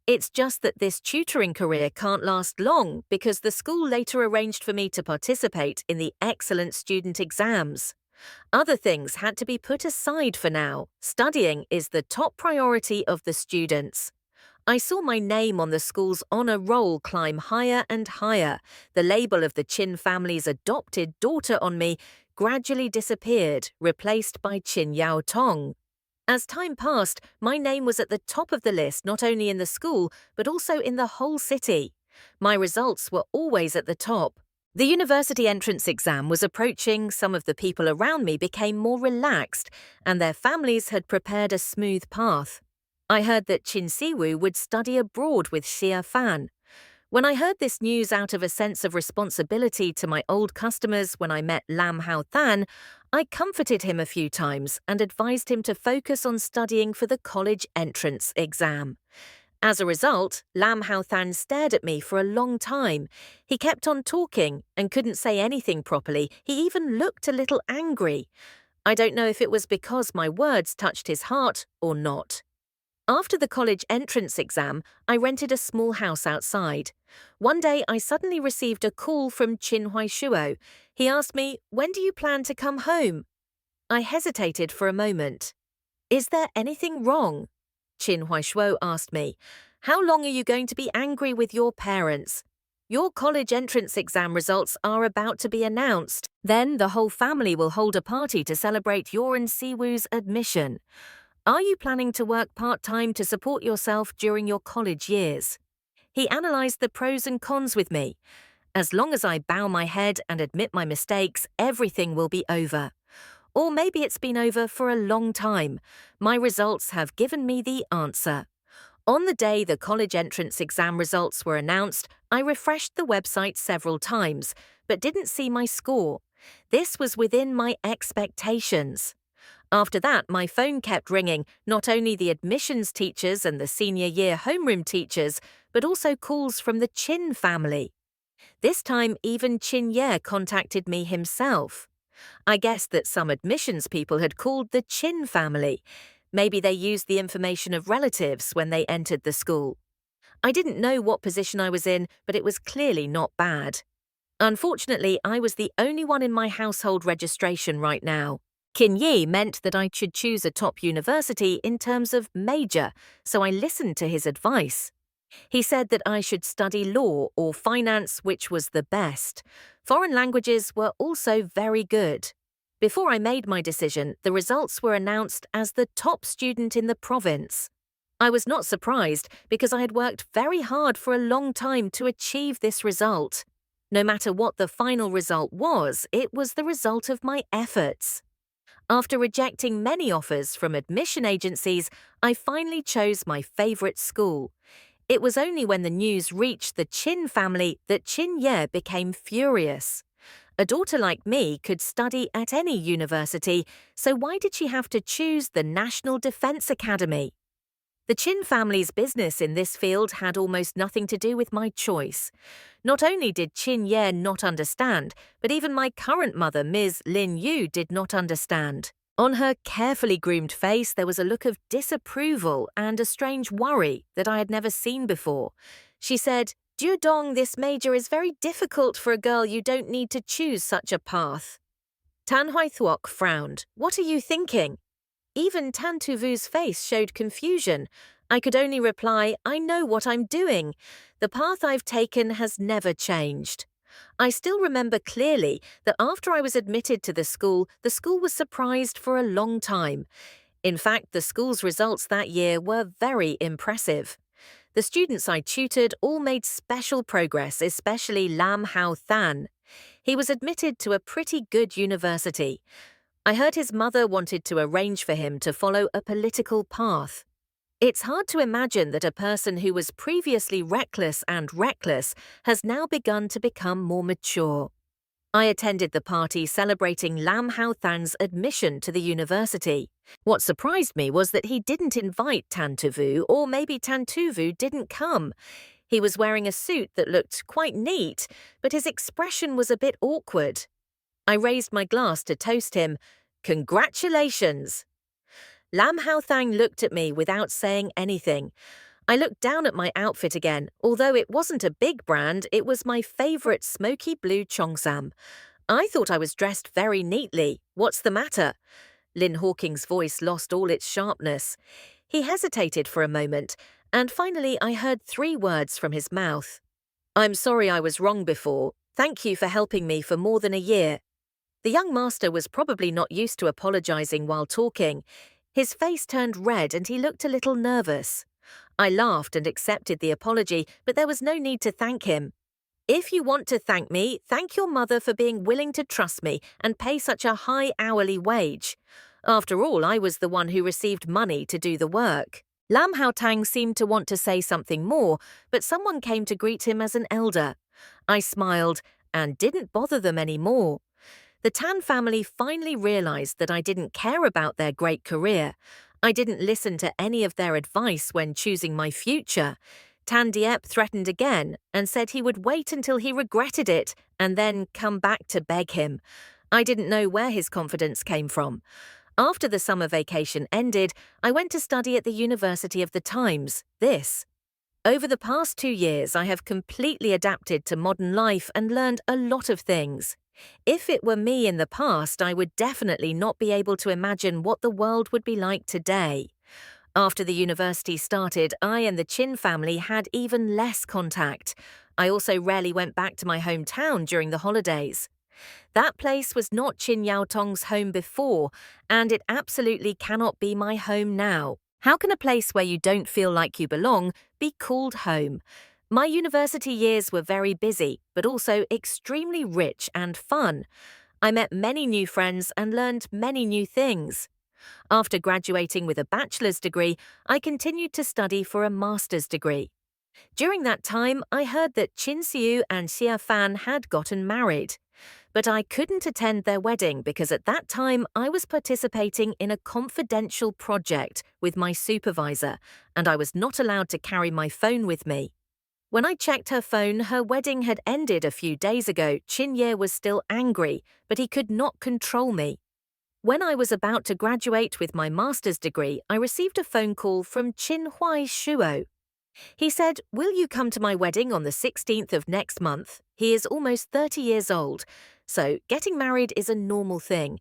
It's just that this tutoring career can't last long because the school later arranged for me to participate in the excellent student exams. Other things had to be put aside for now. Studying is the top priority of the students. I saw my name on the school's honor roll climb higher and higher. The label of the Chin family's adopted daughter on me gradually disappeared, replaced by Chin Yao Tong. As time passed, my name was at the top of the list not only in the school, but also in the whole city. My results were always at the top. The university entrance exam was approaching. Some of the people around me became more relaxed, and their families had prepared a smooth path. I heard that Qin Siwu would study abroad with Xia Fan. When I heard this news out of a sense of responsibility to my old customers when I met Lam Hao Than, I comforted him a few times and advised him to focus on studying for the college entrance exam. As a result, Lam Hao Than stared at me for a long time. He kept on talking and couldn't say anything properly. He even looked a little angry. I don't know if it was because my words touched his heart or not. After the college entrance exam, I rented a small house outside. One day, I suddenly received a call from Qin Huaishuo. He asked me, "When do you plan to come home?" I hesitated for a moment. "Is there anything wrong?" Qin Huaishuo asked me, "How long are you going to be angry with your parents? Your college entrance exam results are about to be announced. Then the whole family will hold a party to celebrate your and Siwoo's admission. Are you planning to work part-time to support yourself during your college years?" He analysed the pros and cons with me. As long as I bow my head and admit my mistakes, everything will be over. Or maybe it's been over for a long time. My results have given me the answer. On the day the college entrance exam results were announced, I refreshed the website several times, but didn't see my score. This was within my expectations. After that, my phone kept ringing, not only the admissions teachers and the senior year homeroom teachers, but also calls from the Chin family. This time, even Chin Ye contacted me himself. I guessed that some admissions people had called the Chin family. Maybe they used the information of relatives when they entered the school. I didn't know what position I was in, but it was clearly not bad. Unfortunately, I was the only one in my household registration right now. Kin Yi meant that I should choose a top university in terms of major, so I listened to his advice. He said that I should study law or finance, which was the best. Foreign languages were also very good. Before I made my decision, the results were announced as the top student in the province. I was not surprised because I had worked very hard for a long time to achieve this result. No matter what the final result was, it was the result of my efforts. After rejecting many offers from admission agencies, I finally chose my favorite school. It was only when the news reached the Chin family that Chin Ye became furious. A daughter like me could study at any university, so why did she have to choose the National Defense Academy? The Chin family's business in this field had almost nothing to do with my choice. Not only did Chin Ye not understand, but even my current mother, Ms. Lin Yu, did not understand. On her carefully groomed face, there was a look of disapproval and a strange worry that I had never seen before. She said, "Ju Dong, this major is very difficult for a girl. You don't need to choose such a path." Tan Hui Thuok frowned. "What are you thinking?" Even Tan Tu Vu's face showed confusion. I could only reply, "I know what I'm doing. The path I've taken has never changed." I still remember clearly that after I was admitted to the school was surprised for a long time. In fact, the school's results that year were very impressive. The students I tutored all made special progress, especially Lam Hao Than. He was admitted to a pretty good university. I heard his mother wanted to arrange for him to follow a political path. It's hard to imagine that a person who was previously reckless has now begun to become more mature. I attended the party celebrating Lam Hao Than's admission to the university. What surprised me was that he didn't invite Tan Tu Vu, or maybe Tan Tu Vu didn't come. He was wearing a suit that looked quite neat, but his expression was a bit awkward. I raised my glass to toast him. "Congratulations!" Lam Hao Thang looked at me without saying anything. I looked down at my outfit again. Although it wasn't a big brand, it was my favorite smoky blue cheongsam. I thought I was dressed very neatly. "What's the matter?" Lin Hawking's voice lost all its sharpness. He hesitated for a moment, and finally I heard 3 words from his mouth. "I'm sorry I was wrong before. Thank you for helping me for more than a year." The young master was probably not used to apologizing while talking. His face turned red and he looked a little nervous. I laughed and accepted the apology, but there was no need to thank him. "If you want to thank me, thank your mother for being willing to trust me and pay such a high hourly wage. After all, I was the one who received money to do the work." Lam Hao Tang seemed to want to say something more, but someone came to greet him as an elder. I smiled and didn't bother them anymore. The Tan family finally realized that I didn't care about their great career. I didn't listen to any of their advice when choosing my future. Tan Diep threatened again and said he would wait until he regretted it and then come back to beg him. I didn't know where his confidence came from. After the summer vacation ended, I went to study at the University of the Times, this. Over the past 2 years, I have completely adapted to modern life and learned a lot of things. If it were me in the past, I would definitely not be able to imagine what the world would be like today. After the university started, I and the Chin family had even less contact. I also rarely went back to my hometown during the holidays. That place was not Chin Yao Tong's home before, and it absolutely cannot be my home now. How can a place where you don't feel like you belong be called home? My university years were very busy, but also extremely rich and fun. I met many new friends and learned many new things. After graduating with a bachelor's degree, I continued to study for a master's degree. During that time, I heard that Chin Siu and Xia Fan had gotten married. But I couldn't attend their wedding because at that time I was participating in a confidential project with my supervisor, and I was not allowed to carry my phone with me. When I checked her phone, her wedding had ended a few days ago. Chin Ye was still angry, but he could not control me. When I was about to graduate with my master's degree, I received a phone call from Chin Huai Shuo. He said, "Will you come to my wedding on the 16th of next month?" He is almost 30 years old, so getting married is a normal thing.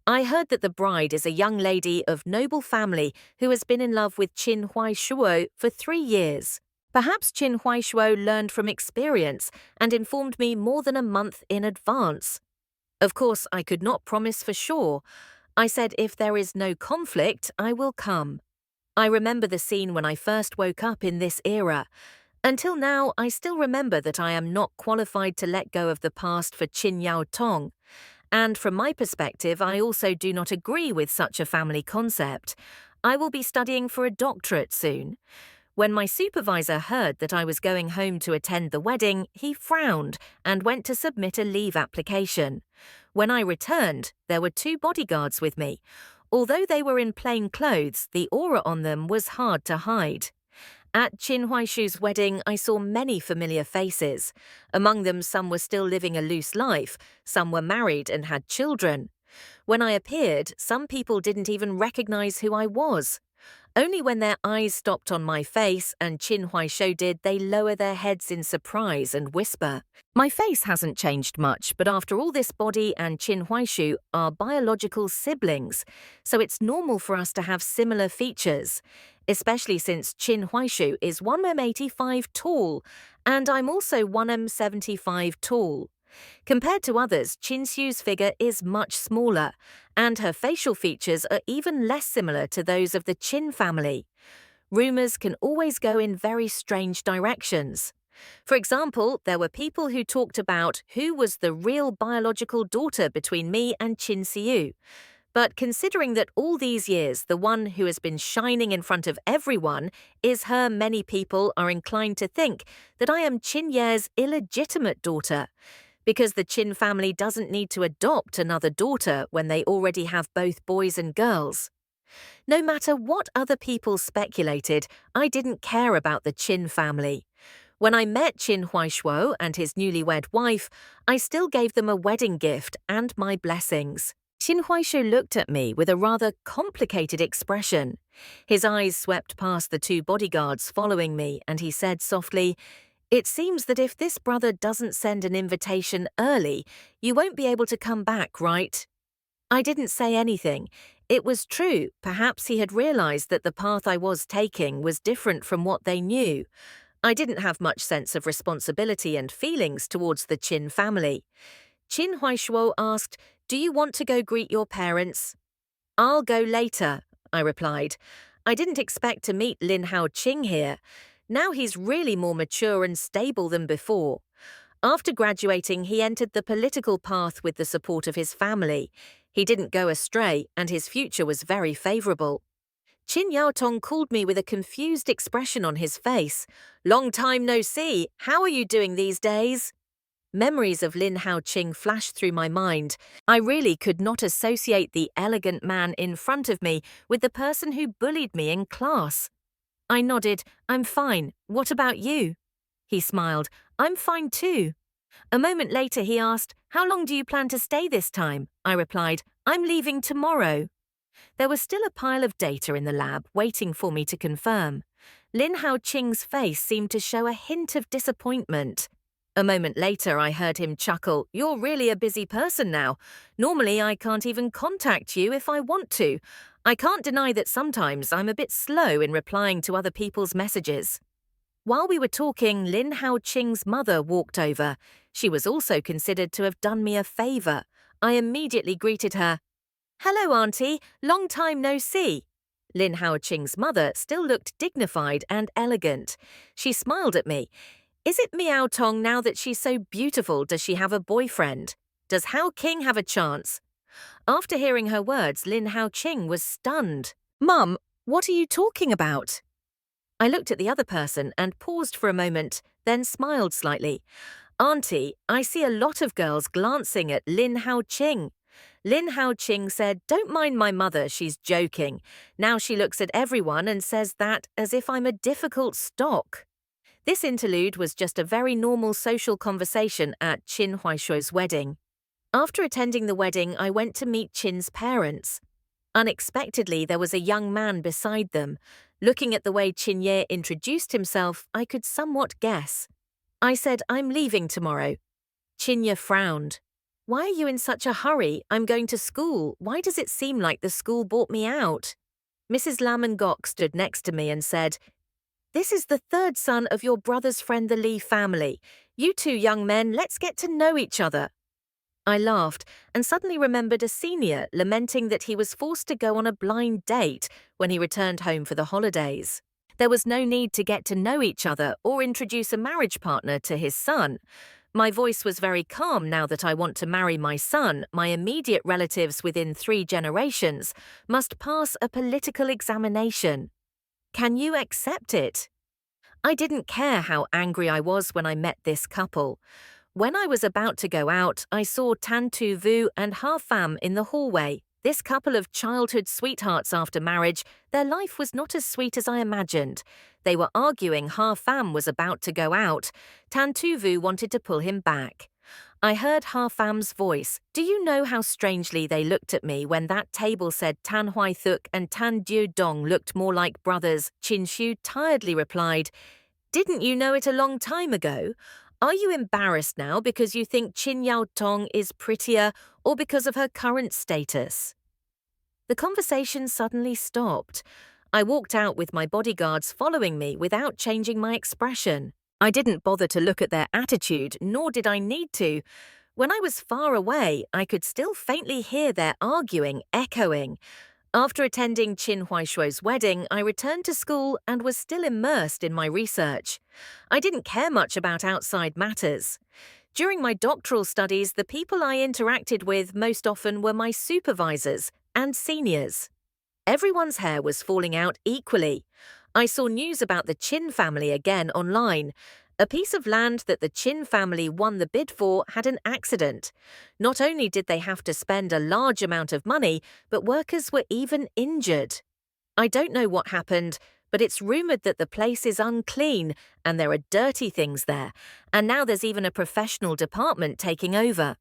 I heard that the bride is a young lady of noble family who has been in love with Chin Huai Shuo for 3 years. Perhaps Chin Huai Shuo learned from experience and informed me more than a month in advance. Of course, I could not promise for sure. I said if there is no conflict, I will come. I remember the scene when I first woke up in this era. Until now, I still remember that I am not qualified to let go of the past for Qin Yao Tong. And from my perspective, I also do not agree with such a family concept. I will be studying for a doctorate soon. When my supervisor heard that I was going home to attend the wedding, he frowned and went to submit a leave application. When I returned, there were 2 bodyguards with me. Although they were in plain clothes, the aura on them was hard to hide. At Chin Huaishu's wedding, I saw many familiar faces. Among them, some were still living a loose life, some were married and had children. When I appeared, some people didn't even recognize who I was. Only when their eyes stopped on my face and Chin Huaishu did they lower their heads in surprise and whisper. My face hasn't changed much, but after all, this body and Chin Huaishu are biological siblings, so it's normal for us to have similar features, especially since Chin Huaishu is 1m85 tall, and I'm also 1m75 tall. Compared to others, Chin Xiu's figure is much smaller, and her facial features are even less similar to those of the Qin family. Rumors can always go in very strange directions. For example, there were people who talked about who was the real biological daughter between me and Qin Xiu. But considering that all these years the one who has been shining in front of everyone is her, many people are inclined to think that I am Qin Ye's illegitimate daughter, because the Qin family doesn't need to adopt another daughter when they already have both boys and girls. No matter what other people speculated, I didn't care about the Qin family. When I met Qin Huaishuo and his newlywed wife, I still gave them a wedding gift and my blessings. Qin Huaishu looked at me with a rather complicated expression. His eyes swept past the 2 bodyguards following me, and he said softly, "It seems that if this brother doesn't send an invitation early, you won't be able to come back, right?" I didn't say anything. It was true. Perhaps he had realized that the path I was taking was different from what they knew. I didn't have much sense of responsibility and feelings towards the Qin family. Qin Huaishuo asked, "Do you want to go greet your parents?" "I'll go later," I replied. I didn't expect to meet Lin Hao Qing here. Now he's really more mature and stable than before. After graduating, he entered the political path with the support of his family. He didn't go astray, and his future was very favorable. Qin Yaotong called me with a confused expression on his face. "Long time no see. How are you doing these days?" Memories of Lin Hao Qing flashed through my mind. I really could not associate the elegant man in front of me with the person who bullied me in class. I nodded. "I'm fine. What about you?" He smiled. "I'm fine too." A moment later he asked, "How long do you plan to stay this time?" I replied, "I'm leaving tomorrow." There was still a pile of data in the lab waiting for me to confirm. Lin Hao Qing's face seemed to show a hint of disappointment. A moment later I heard him chuckle, "You're really a busy person now. Normally I can't even contact you if I want to. I can't deny that sometimes I'm a bit slow in replying to other people's messages." While we were talking, Lin Hao Qing's mother walked over. She was also considered to have done me a favor. I immediately greeted her. "Hello, Auntie. Long time no see." Lin Hao Qing's mother still looked dignified and elegant. She smiled at me. Is it Meow Tong now that she's so beautiful? Does she have a boyfriend? Does Hao King have a chance? After hearing her words, Lin Hao Qing was stunned. Mum, what are you talking about? I looked at the other person and paused for a moment, then smiled slightly. Auntie, I see a lot of girls glancing at Lin Hao Qing. Lin Hao Qing said, "Don't mind my mother, she's joking." Now she looks at everyone and says that as if I'm a difficult stock. This interlude was just a very normal social conversation at Qin Huaishuo's wedding. After attending the wedding, I went to meet Qin's parents. Unexpectedly, there was a young man beside them. Looking at the way Qin Ye introduced himself, I could somewhat guess. I said, "I'm leaving tomorrow." Qin Ye frowned. "Why are you in such a hurry? I'm going to school. Why does it seem like the school bought me out?" Mrs. Lam and Gok stood next to me and said, "This is the third son of your brother's friend, the Li family. You two young men, let's get to know each other." I laughed and suddenly remembered a senior lamenting that he was forced to go on a blind date when he returned home for the holidays. There was no need to get to know each other or introduce a marriage partner to his son. My voice was very calm now that I want to marry my son. My immediate relatives within 3 generations must pass a political examination. Can you accept it? I didn't care how angry I was when I met this couple. When I was about to go out, I saw Tan Tu Vu and Ha Pham in the hallway. This couple of childhood sweethearts after marriage, their life was not as sweet as I imagined. They were arguing. Ha Pham was about to go out. Tan Tu Vu wanted to pull him back. I heard Ha Pham's voice. "Do you know how strangely they looked at me when that table said Tan Huai Thuk and Tan Diu Dong looked more like brothers?" Qin Shu tiredly replied, "Didn't you know it a long time ago? Are you embarrassed now because you think Qin Yao Tong is prettier or because of her current status?" The conversation suddenly stopped. I walked out with my bodyguards following me without changing my expression. I didn't bother to look at their attitude, nor did I need to. When I was far away, I could still faintly hear their arguing echoing. After attending Qin Huaishuo's wedding, I returned to school and was still immersed in my research. I didn't care much about outside matters. During my doctoral studies, the people I interacted with most often were my supervisors and seniors. Everyone's hair was falling out equally. I saw news about the Qin family again online. A piece of land that the Qin family won the bid for had an accident. Not only did they have to spend a large amount of money, but workers were even injured. I don't know what happened, but it's rumored that the place is unclean and there are dirty things there, and now there's even a professional department taking over.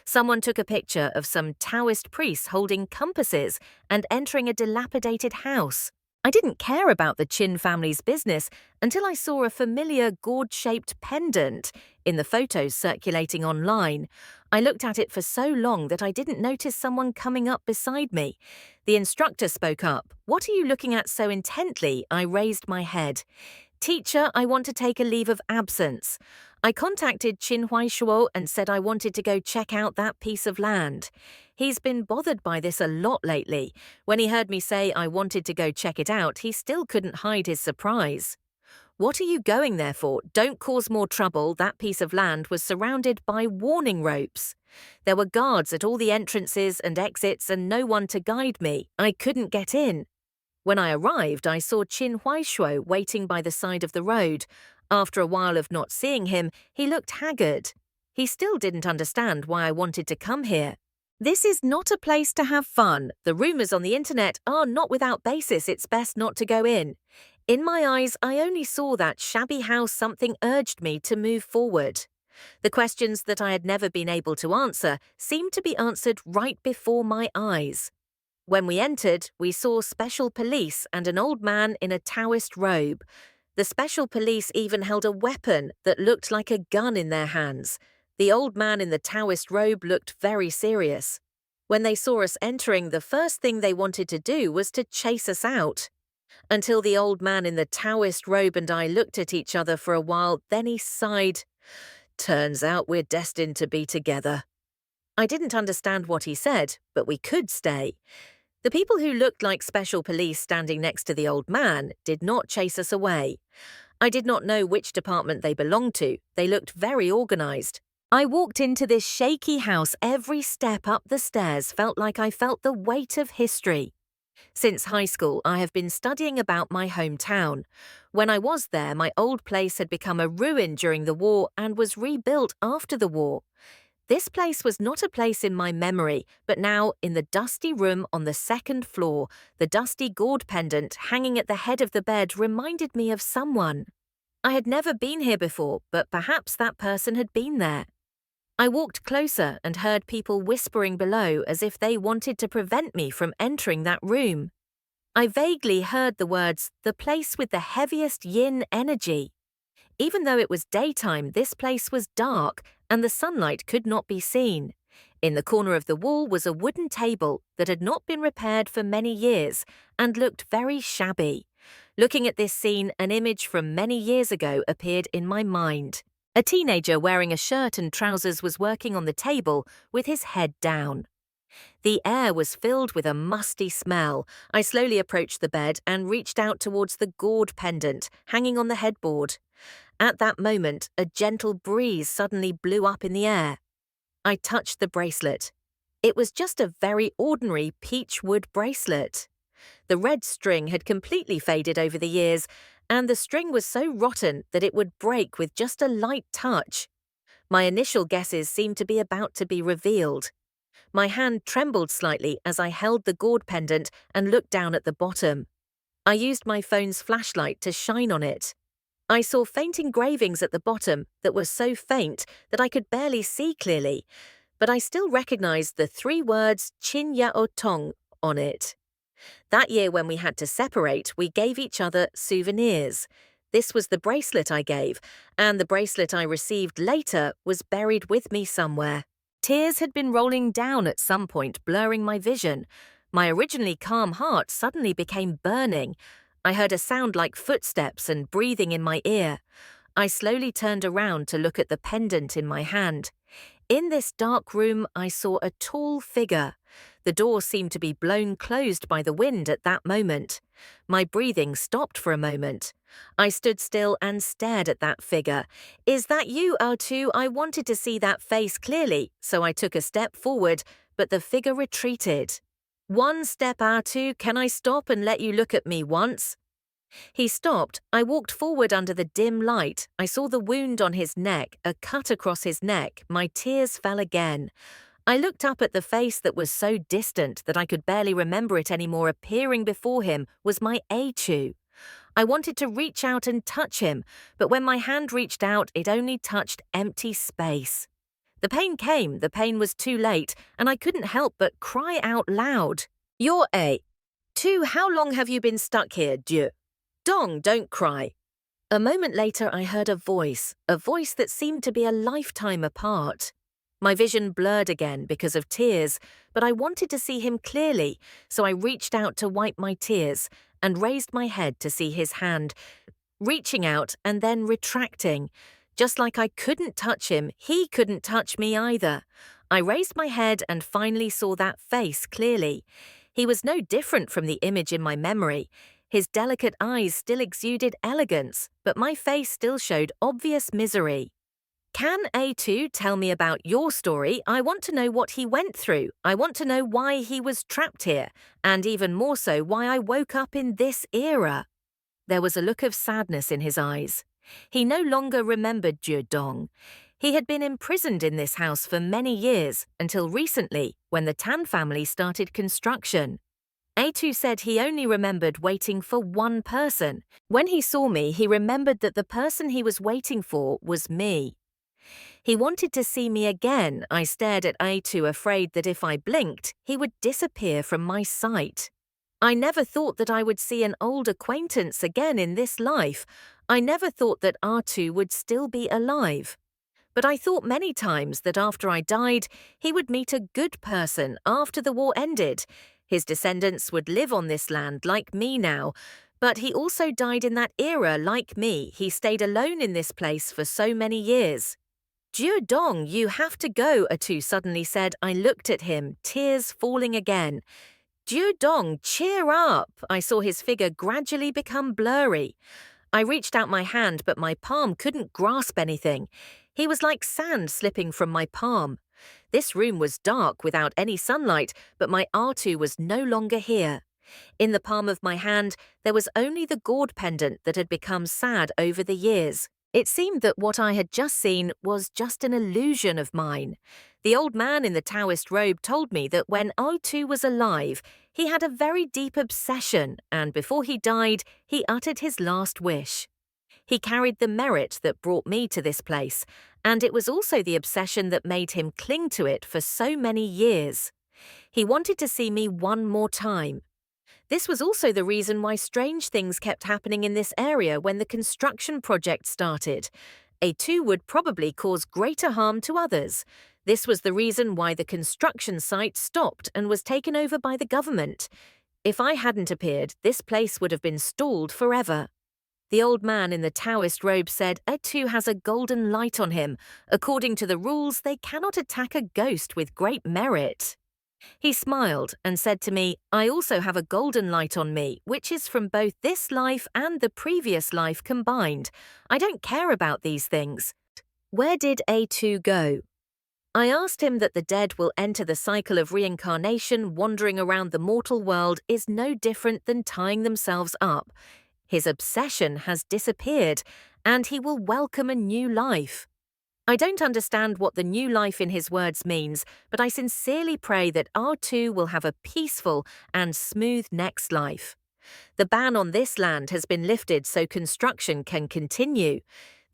Someone took a picture of some Taoist priests holding compasses and entering a dilapidated house. I didn't care about the Qin family's business until I saw a familiar gourd-shaped pendant in the photos circulating online. I looked at it for so long that I didn't notice someone coming up beside me. The instructor spoke up. "What are you looking at so intently?" I raised my head. "Teacher, I want to take a leave of absence." I contacted Qin Huaishuo and said I wanted to go check out that piece of land. He's been bothered by this a lot lately. When he heard me say I wanted to go check it out, he still couldn't hide his surprise. "What are you going there for? Don't cause more trouble." That piece of land was surrounded by warning ropes. There were guards at all the entrances and exits and no one to guide me. I couldn't get in. When I arrived, I saw Qin Huaishuo waiting by the side of the road. After a while of not seeing him, he looked haggard. He still didn't understand why I wanted to come here. "This is not a place to have fun. The rumors on the internet are not without basis. It's best not to go in." In my eyes, I only saw that shabby house. Something urged me to move forward. The questions that I had never been able to answer seemed to be answered right before my eyes. When we entered, we saw special police and an old man in a Taoist robe. The special police even held a weapon that looked like a gun in their hands. The old man in the Taoist robe looked very serious. When they saw us entering, the first thing they wanted to do was to chase us out. Until the old man in the Taoist robe and I looked at each other for a while, then he sighed. "Turns out we're destined to be together." I didn't understand what he said, but we could stay. The people who looked like special police standing next to the old man did not chase us away. I did not know which department they belonged to. They looked very organized. I walked into this shaky house. Every step up the stairs felt like I felt the weight of history. Since high school, I have been studying about my hometown. When I was there, my old place had become a ruin during the war and was rebuilt after the war. This place was not a place in my memory, but now, in the dusty room on the second floor, the dusty gourd pendant hanging at the head of the bed reminded me of someone. I had never been here before, but perhaps that person had been there. I walked closer and heard people whispering below as if they wanted to prevent me from entering that room. I vaguely heard the words, "the place with the heaviest yin energy." Even though it was daytime, this place was dark and the sunlight could not be seen. In the corner of the wall was a wooden table that had not been repaired for many years and looked very shabby. Looking at this scene, an image from many years ago appeared in my mind. A teenager wearing a shirt and trousers was working on the table with his head down. The air was filled with a musty smell. I slowly approached the bed and reached out towards the gourd pendant hanging on the headboard. At that moment, a gentle breeze suddenly blew up in the air. I touched the bracelet. It was just a very ordinary peach wood bracelet. The red string had completely faded over the years, and the string was so rotten that it would break with just a light touch. My initial guesses seemed to be about to be revealed. My hand trembled slightly as I held the gourd pendant and looked down at the bottom. I used my phone's flashlight to shine on it. I saw faint engravings at the bottom that were so faint that I could barely see clearly, but I still recognized the 3 words Chin Yao Tong on it. That year when we had to separate, we gave each other souvenirs. This was the bracelet I gave, and the bracelet I received later was buried with me somewhere. Tears had been rolling down at some point, blurring my vision. My originally calm heart suddenly became burning. I heard a sound like footsteps and breathing in my ear. I slowly turned around to look at the pendant in my hand. In this dark room, I saw a tall figure. The door seemed to be blown closed by the wind at that moment. My breathing stopped for a moment. I stood still and stared at that figure. "Is that you, Autu?" I wanted to see that face clearly, so I took a step forward, but the figure retreated. "One step, Autu. Can I stop and let you look at me once?" He stopped. I walked forward under the dim light. I saw the wound on his neck, a cut across his neck. My tears fell again. I looked up at the face that was so distant that I could barely remember it anymore. Appearing before him was my Achu. I wanted to reach out and touch him, but when my hand reached out, it only touched empty space. The pain came, the pain was too late, and I couldn't help but cry out loud. "You're A. 2, how long have you been stuck here, Dieu? Dong, don't cry." A moment later, I heard a voice that seemed to be a lifetime apart. My vision blurred again because of tears, but I wanted to see him clearly, so I reached out to wipe my tears and raised my head to see his hand, reaching out and then retracting. Just like I couldn't touch him, he couldn't touch me either. I raised my head and finally saw that face clearly. He was no different from the image in my memory. His delicate eyes still exuded elegance, but my face still showed obvious misery. "Can A2 tell me about your story? I want to know what he went through. I want to know why he was trapped here, and even more so, why I woke up in this era." There was a look of sadness in his eyes. He no longer remembered Jiu Dong. He had been imprisoned in this house for many years, until recently, when the Tan family started construction. A2 said he only remembered waiting for one person. When he saw me, he remembered that the person he was waiting for was me. He wanted to see me again. I stared at A2, afraid that if I blinked, he would disappear from my sight. I never thought that I would see an old acquaintance again in this life. I never thought that R2 would still be alive. But I thought many times that after I died, he would meet a good person after the war ended. His descendants would live on this land like me now. But he also died in that era like me. He stayed alone in this place for so many years. "Jiu Dong, you have to go," Atu suddenly said. I looked at him, tears falling again. "Jiu Dong, cheer up." I saw his figure gradually become blurry. I reached out my hand, but my palm couldn't grasp anything. He was like sand slipping from my palm. This room was dark without any sunlight, but my R2 was no longer here. In the palm of my hand, there was only the gourd pendant that had become sad over the years. It seemed that what I had just seen was just an illusion of mine. The old man in the Taoist robe told me that when O2 was alive, he had a very deep obsession, and before he died, he uttered his last wish. He carried the merit that brought me to this place, and it was also the obsession that made him cling to it for so many years. He wanted to see me one more time. This was also the reason why strange things kept happening in this area when the construction project started. A2 would probably cause greater harm to others. This was the reason why the construction site stopped and was taken over by the government. If I hadn't appeared, this place would have been stalled forever. The old man in the Taoist robe said A2 has a golden light on him. According to the rules, they cannot attack a ghost with great merit. He smiled and said to me, I also have a golden light on me, which is from both this life and the previous life combined. I don't care about these things. Where did A2 go? I asked him that the dead will enter the cycle of reincarnation. Wandering around the mortal world is no different than tying themselves up. His obsession has disappeared, and he will welcome a new life. I don't understand what the new life in his words means, but I sincerely pray that R2 will have a peaceful and smooth next life. The ban on this land has been lifted so construction can continue.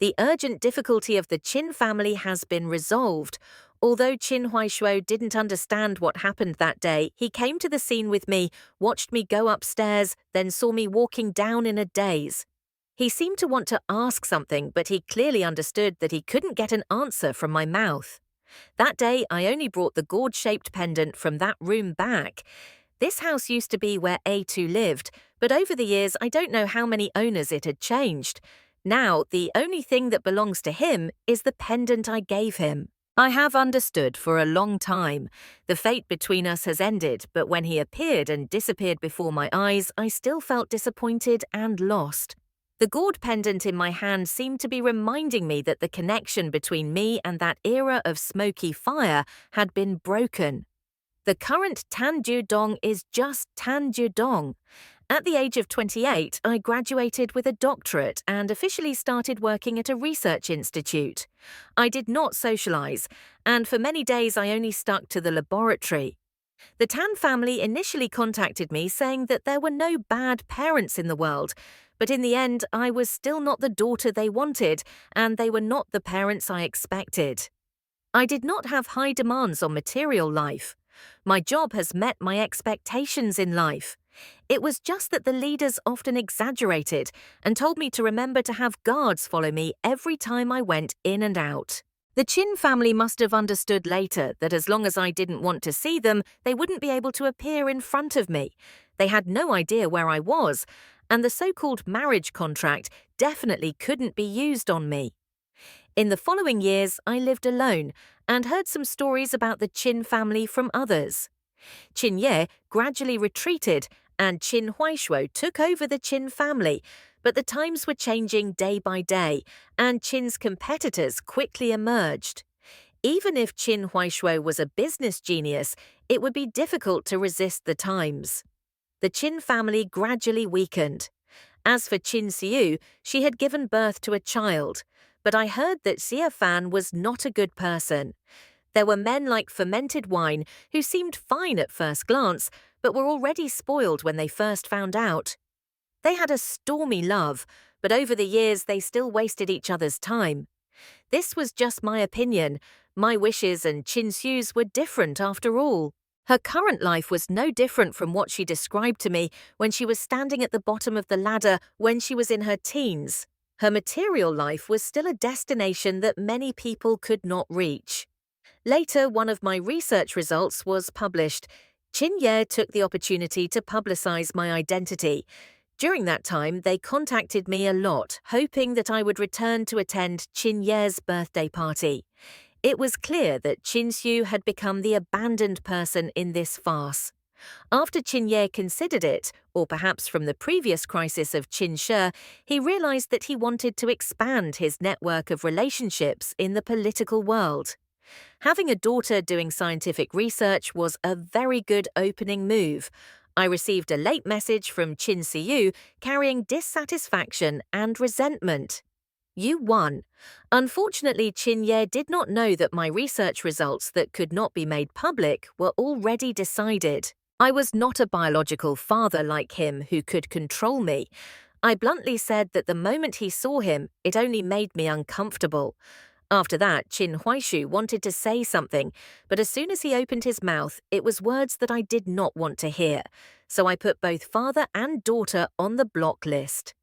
The urgent difficulty of the Qin family has been resolved. Although Qin Huaishuo didn't understand what happened that day, he came to the scene with me, watched me go upstairs, then saw me walking down in a daze. He seemed to want to ask something, but he clearly understood that he couldn't get an answer from my mouth. That day, I only brought the gourd-shaped pendant from that room back. This house used to be where A2 lived, but over the years, I don't know how many owners it had changed. Now, the only thing that belongs to him is the pendant I gave him. I have understood for a long time. The fate between us has ended, but when he appeared and disappeared before my eyes, I still felt disappointed and lost. The gourd pendant in my hand seemed to be reminding me that the connection between me and that era of smoky fire had been broken. The current Tanju Dong is just Tanju Dong. At the age of 28, I graduated with a doctorate and officially started working at a research institute. I did not socialize, and for many days I only stuck to the laboratory. The Tan family initially contacted me saying that there were no bad parents in the world, but in the end I was still not the daughter they wanted, and they were not the parents I expected. I did not have high demands on material life. My job has met my expectations in life. It was just that the leaders often exaggerated and told me to remember to have guards follow me every time I went in and out. The Qin family must have understood later that as long as I didn't want to see them, they wouldn't be able to appear in front of me. They had no idea where I was, and the so-called marriage contract definitely couldn't be used on me. In the following years, I lived alone and heard some stories about the Qin family from others. Qin Ye gradually retreated and Qin Huaishuo took over the Qin family, but the times were changing day by day, and Qin's competitors quickly emerged. Even if Qin Huaishuo was a business genius, it would be difficult to resist the times. The Qin family gradually weakened. As for Qin Xiu, she had given birth to a child, but I heard that Xia Fan was not a good person. There were men like fermented wine who seemed fine at first glance, but were already spoiled when they first found out. They had a stormy love, but over the years they still wasted each other's time. This was just my opinion. My wishes and Qin Xiu's were different after all. Her current life was no different from what she described to me when she was standing at the bottom of the ladder when she was in her teens. Her material life was still a destination that many people could not reach. Later, one of my research results was published. Qin Ye took the opportunity to publicize my identity. During that time, they contacted me a lot, hoping that I would return to attend Qin Ye's birthday party. It was clear that Qin Xiu had become the abandoned person in this farce. After Qin Ye considered it, or perhaps from the previous crisis of Qin Shi, he realized that he wanted to expand his network of relationships in the political world. Having a daughter doing scientific research was a very good opening move. I received a late message from Qin Siyu carrying dissatisfaction and resentment. You won. Unfortunately, Qin Ye did not know that my research results that could not be made public were already decided. I was not a biological father like him who could control me. I bluntly said that the moment he saw him, it only made me uncomfortable. After that, Qin Huaishu wanted to say something, but as soon as he opened his mouth, it was words that I did not want to hear. So I put both father and daughter on the block list.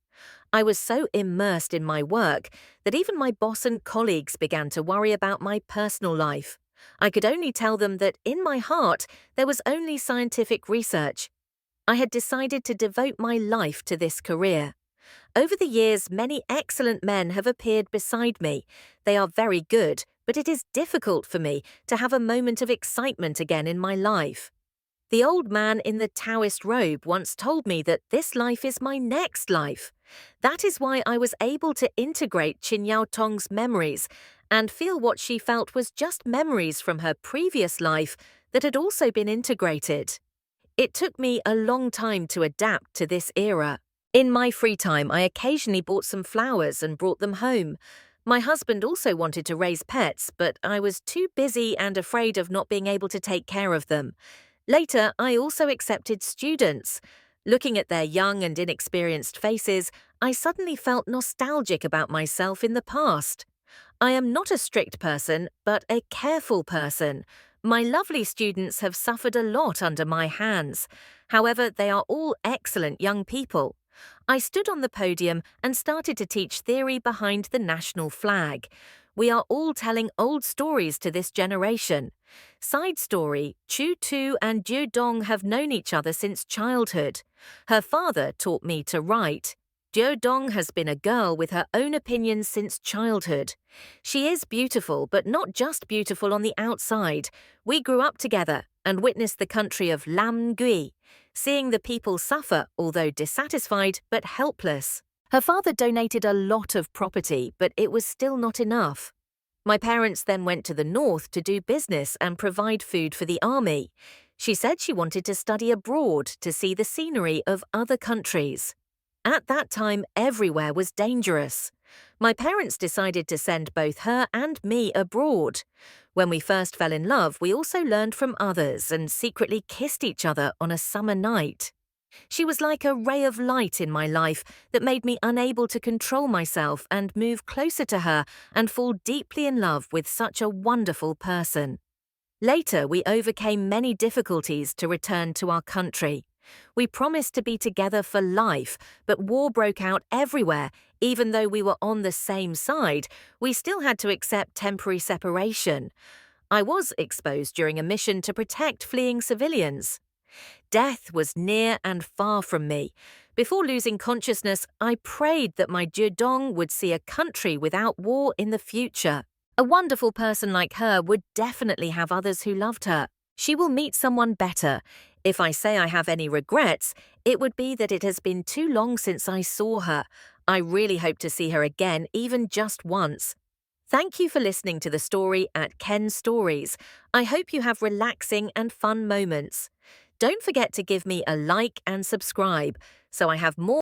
I was so immersed in my work that even my boss and colleagues began to worry about my personal life. I could only tell them that in my heart there was only scientific research. I had decided to devote my life to this career. Over the years, many excellent men have appeared beside me. They are very good, but it is difficult for me to have a moment of excitement again in my life. The old man in the Taoist robe once told me that this life is my next life. That is why I was able to integrate Qin Yao Tong's memories and feel what she felt was just memories from her previous life that had also been integrated. It took me a long time to adapt to this era. In my free time, I occasionally bought some flowers and brought them home. My husband also wanted to raise pets, but I was too busy and afraid of not being able to take care of them. Later, I also accepted students. Looking at their young and inexperienced faces, I suddenly felt nostalgic about myself in the past. I am not a strict person, but a careful person. My lovely students have suffered a lot under my hands. However, they are all excellent young people. I stood on the podium and started to teach theory behind the national flag. We are all telling old stories to this generation. Side story, Chu Tu and Jiu Dong have known each other since childhood. Her father taught me to write. Jiu Dong has been a girl with her own opinions since childhood. She is beautiful, but not just beautiful on the outside. We grew up together and witnessed the country of Lam Ngui, seeing the people suffer, although dissatisfied but helpless. Her father donated a lot of property, but it was still not enough. My parents then went to the north to do business and provide food for the army. She said she wanted to study abroad to see the scenery of other countries. At that time, everywhere was dangerous. My parents decided to send both her and me abroad. When we first fell in love, we also learned from others and secretly kissed each other on a summer night. She was like a ray of light in my life that made me unable to control myself and move closer to her and fall deeply in love with such a wonderful person. Later, we overcame many difficulties to return to our country. We promised to be together for life, but war broke out everywhere. Even though we were on the same side, we still had to accept temporary separation. I was exposed during a mission to protect fleeing civilians. Death was near and far from me. Before losing consciousness, I prayed that my Jiudong would see a country without war in the future. A wonderful person like her would definitely have others who loved her. She will meet someone better. If I say I have any regrets, it would be that it has been too long since I saw her. I really hope to see her again, even just once. Thank you for listening to the story at Ken Stories. I hope you have relaxing and fun moments. Don't forget to give me a like and subscribe so I have more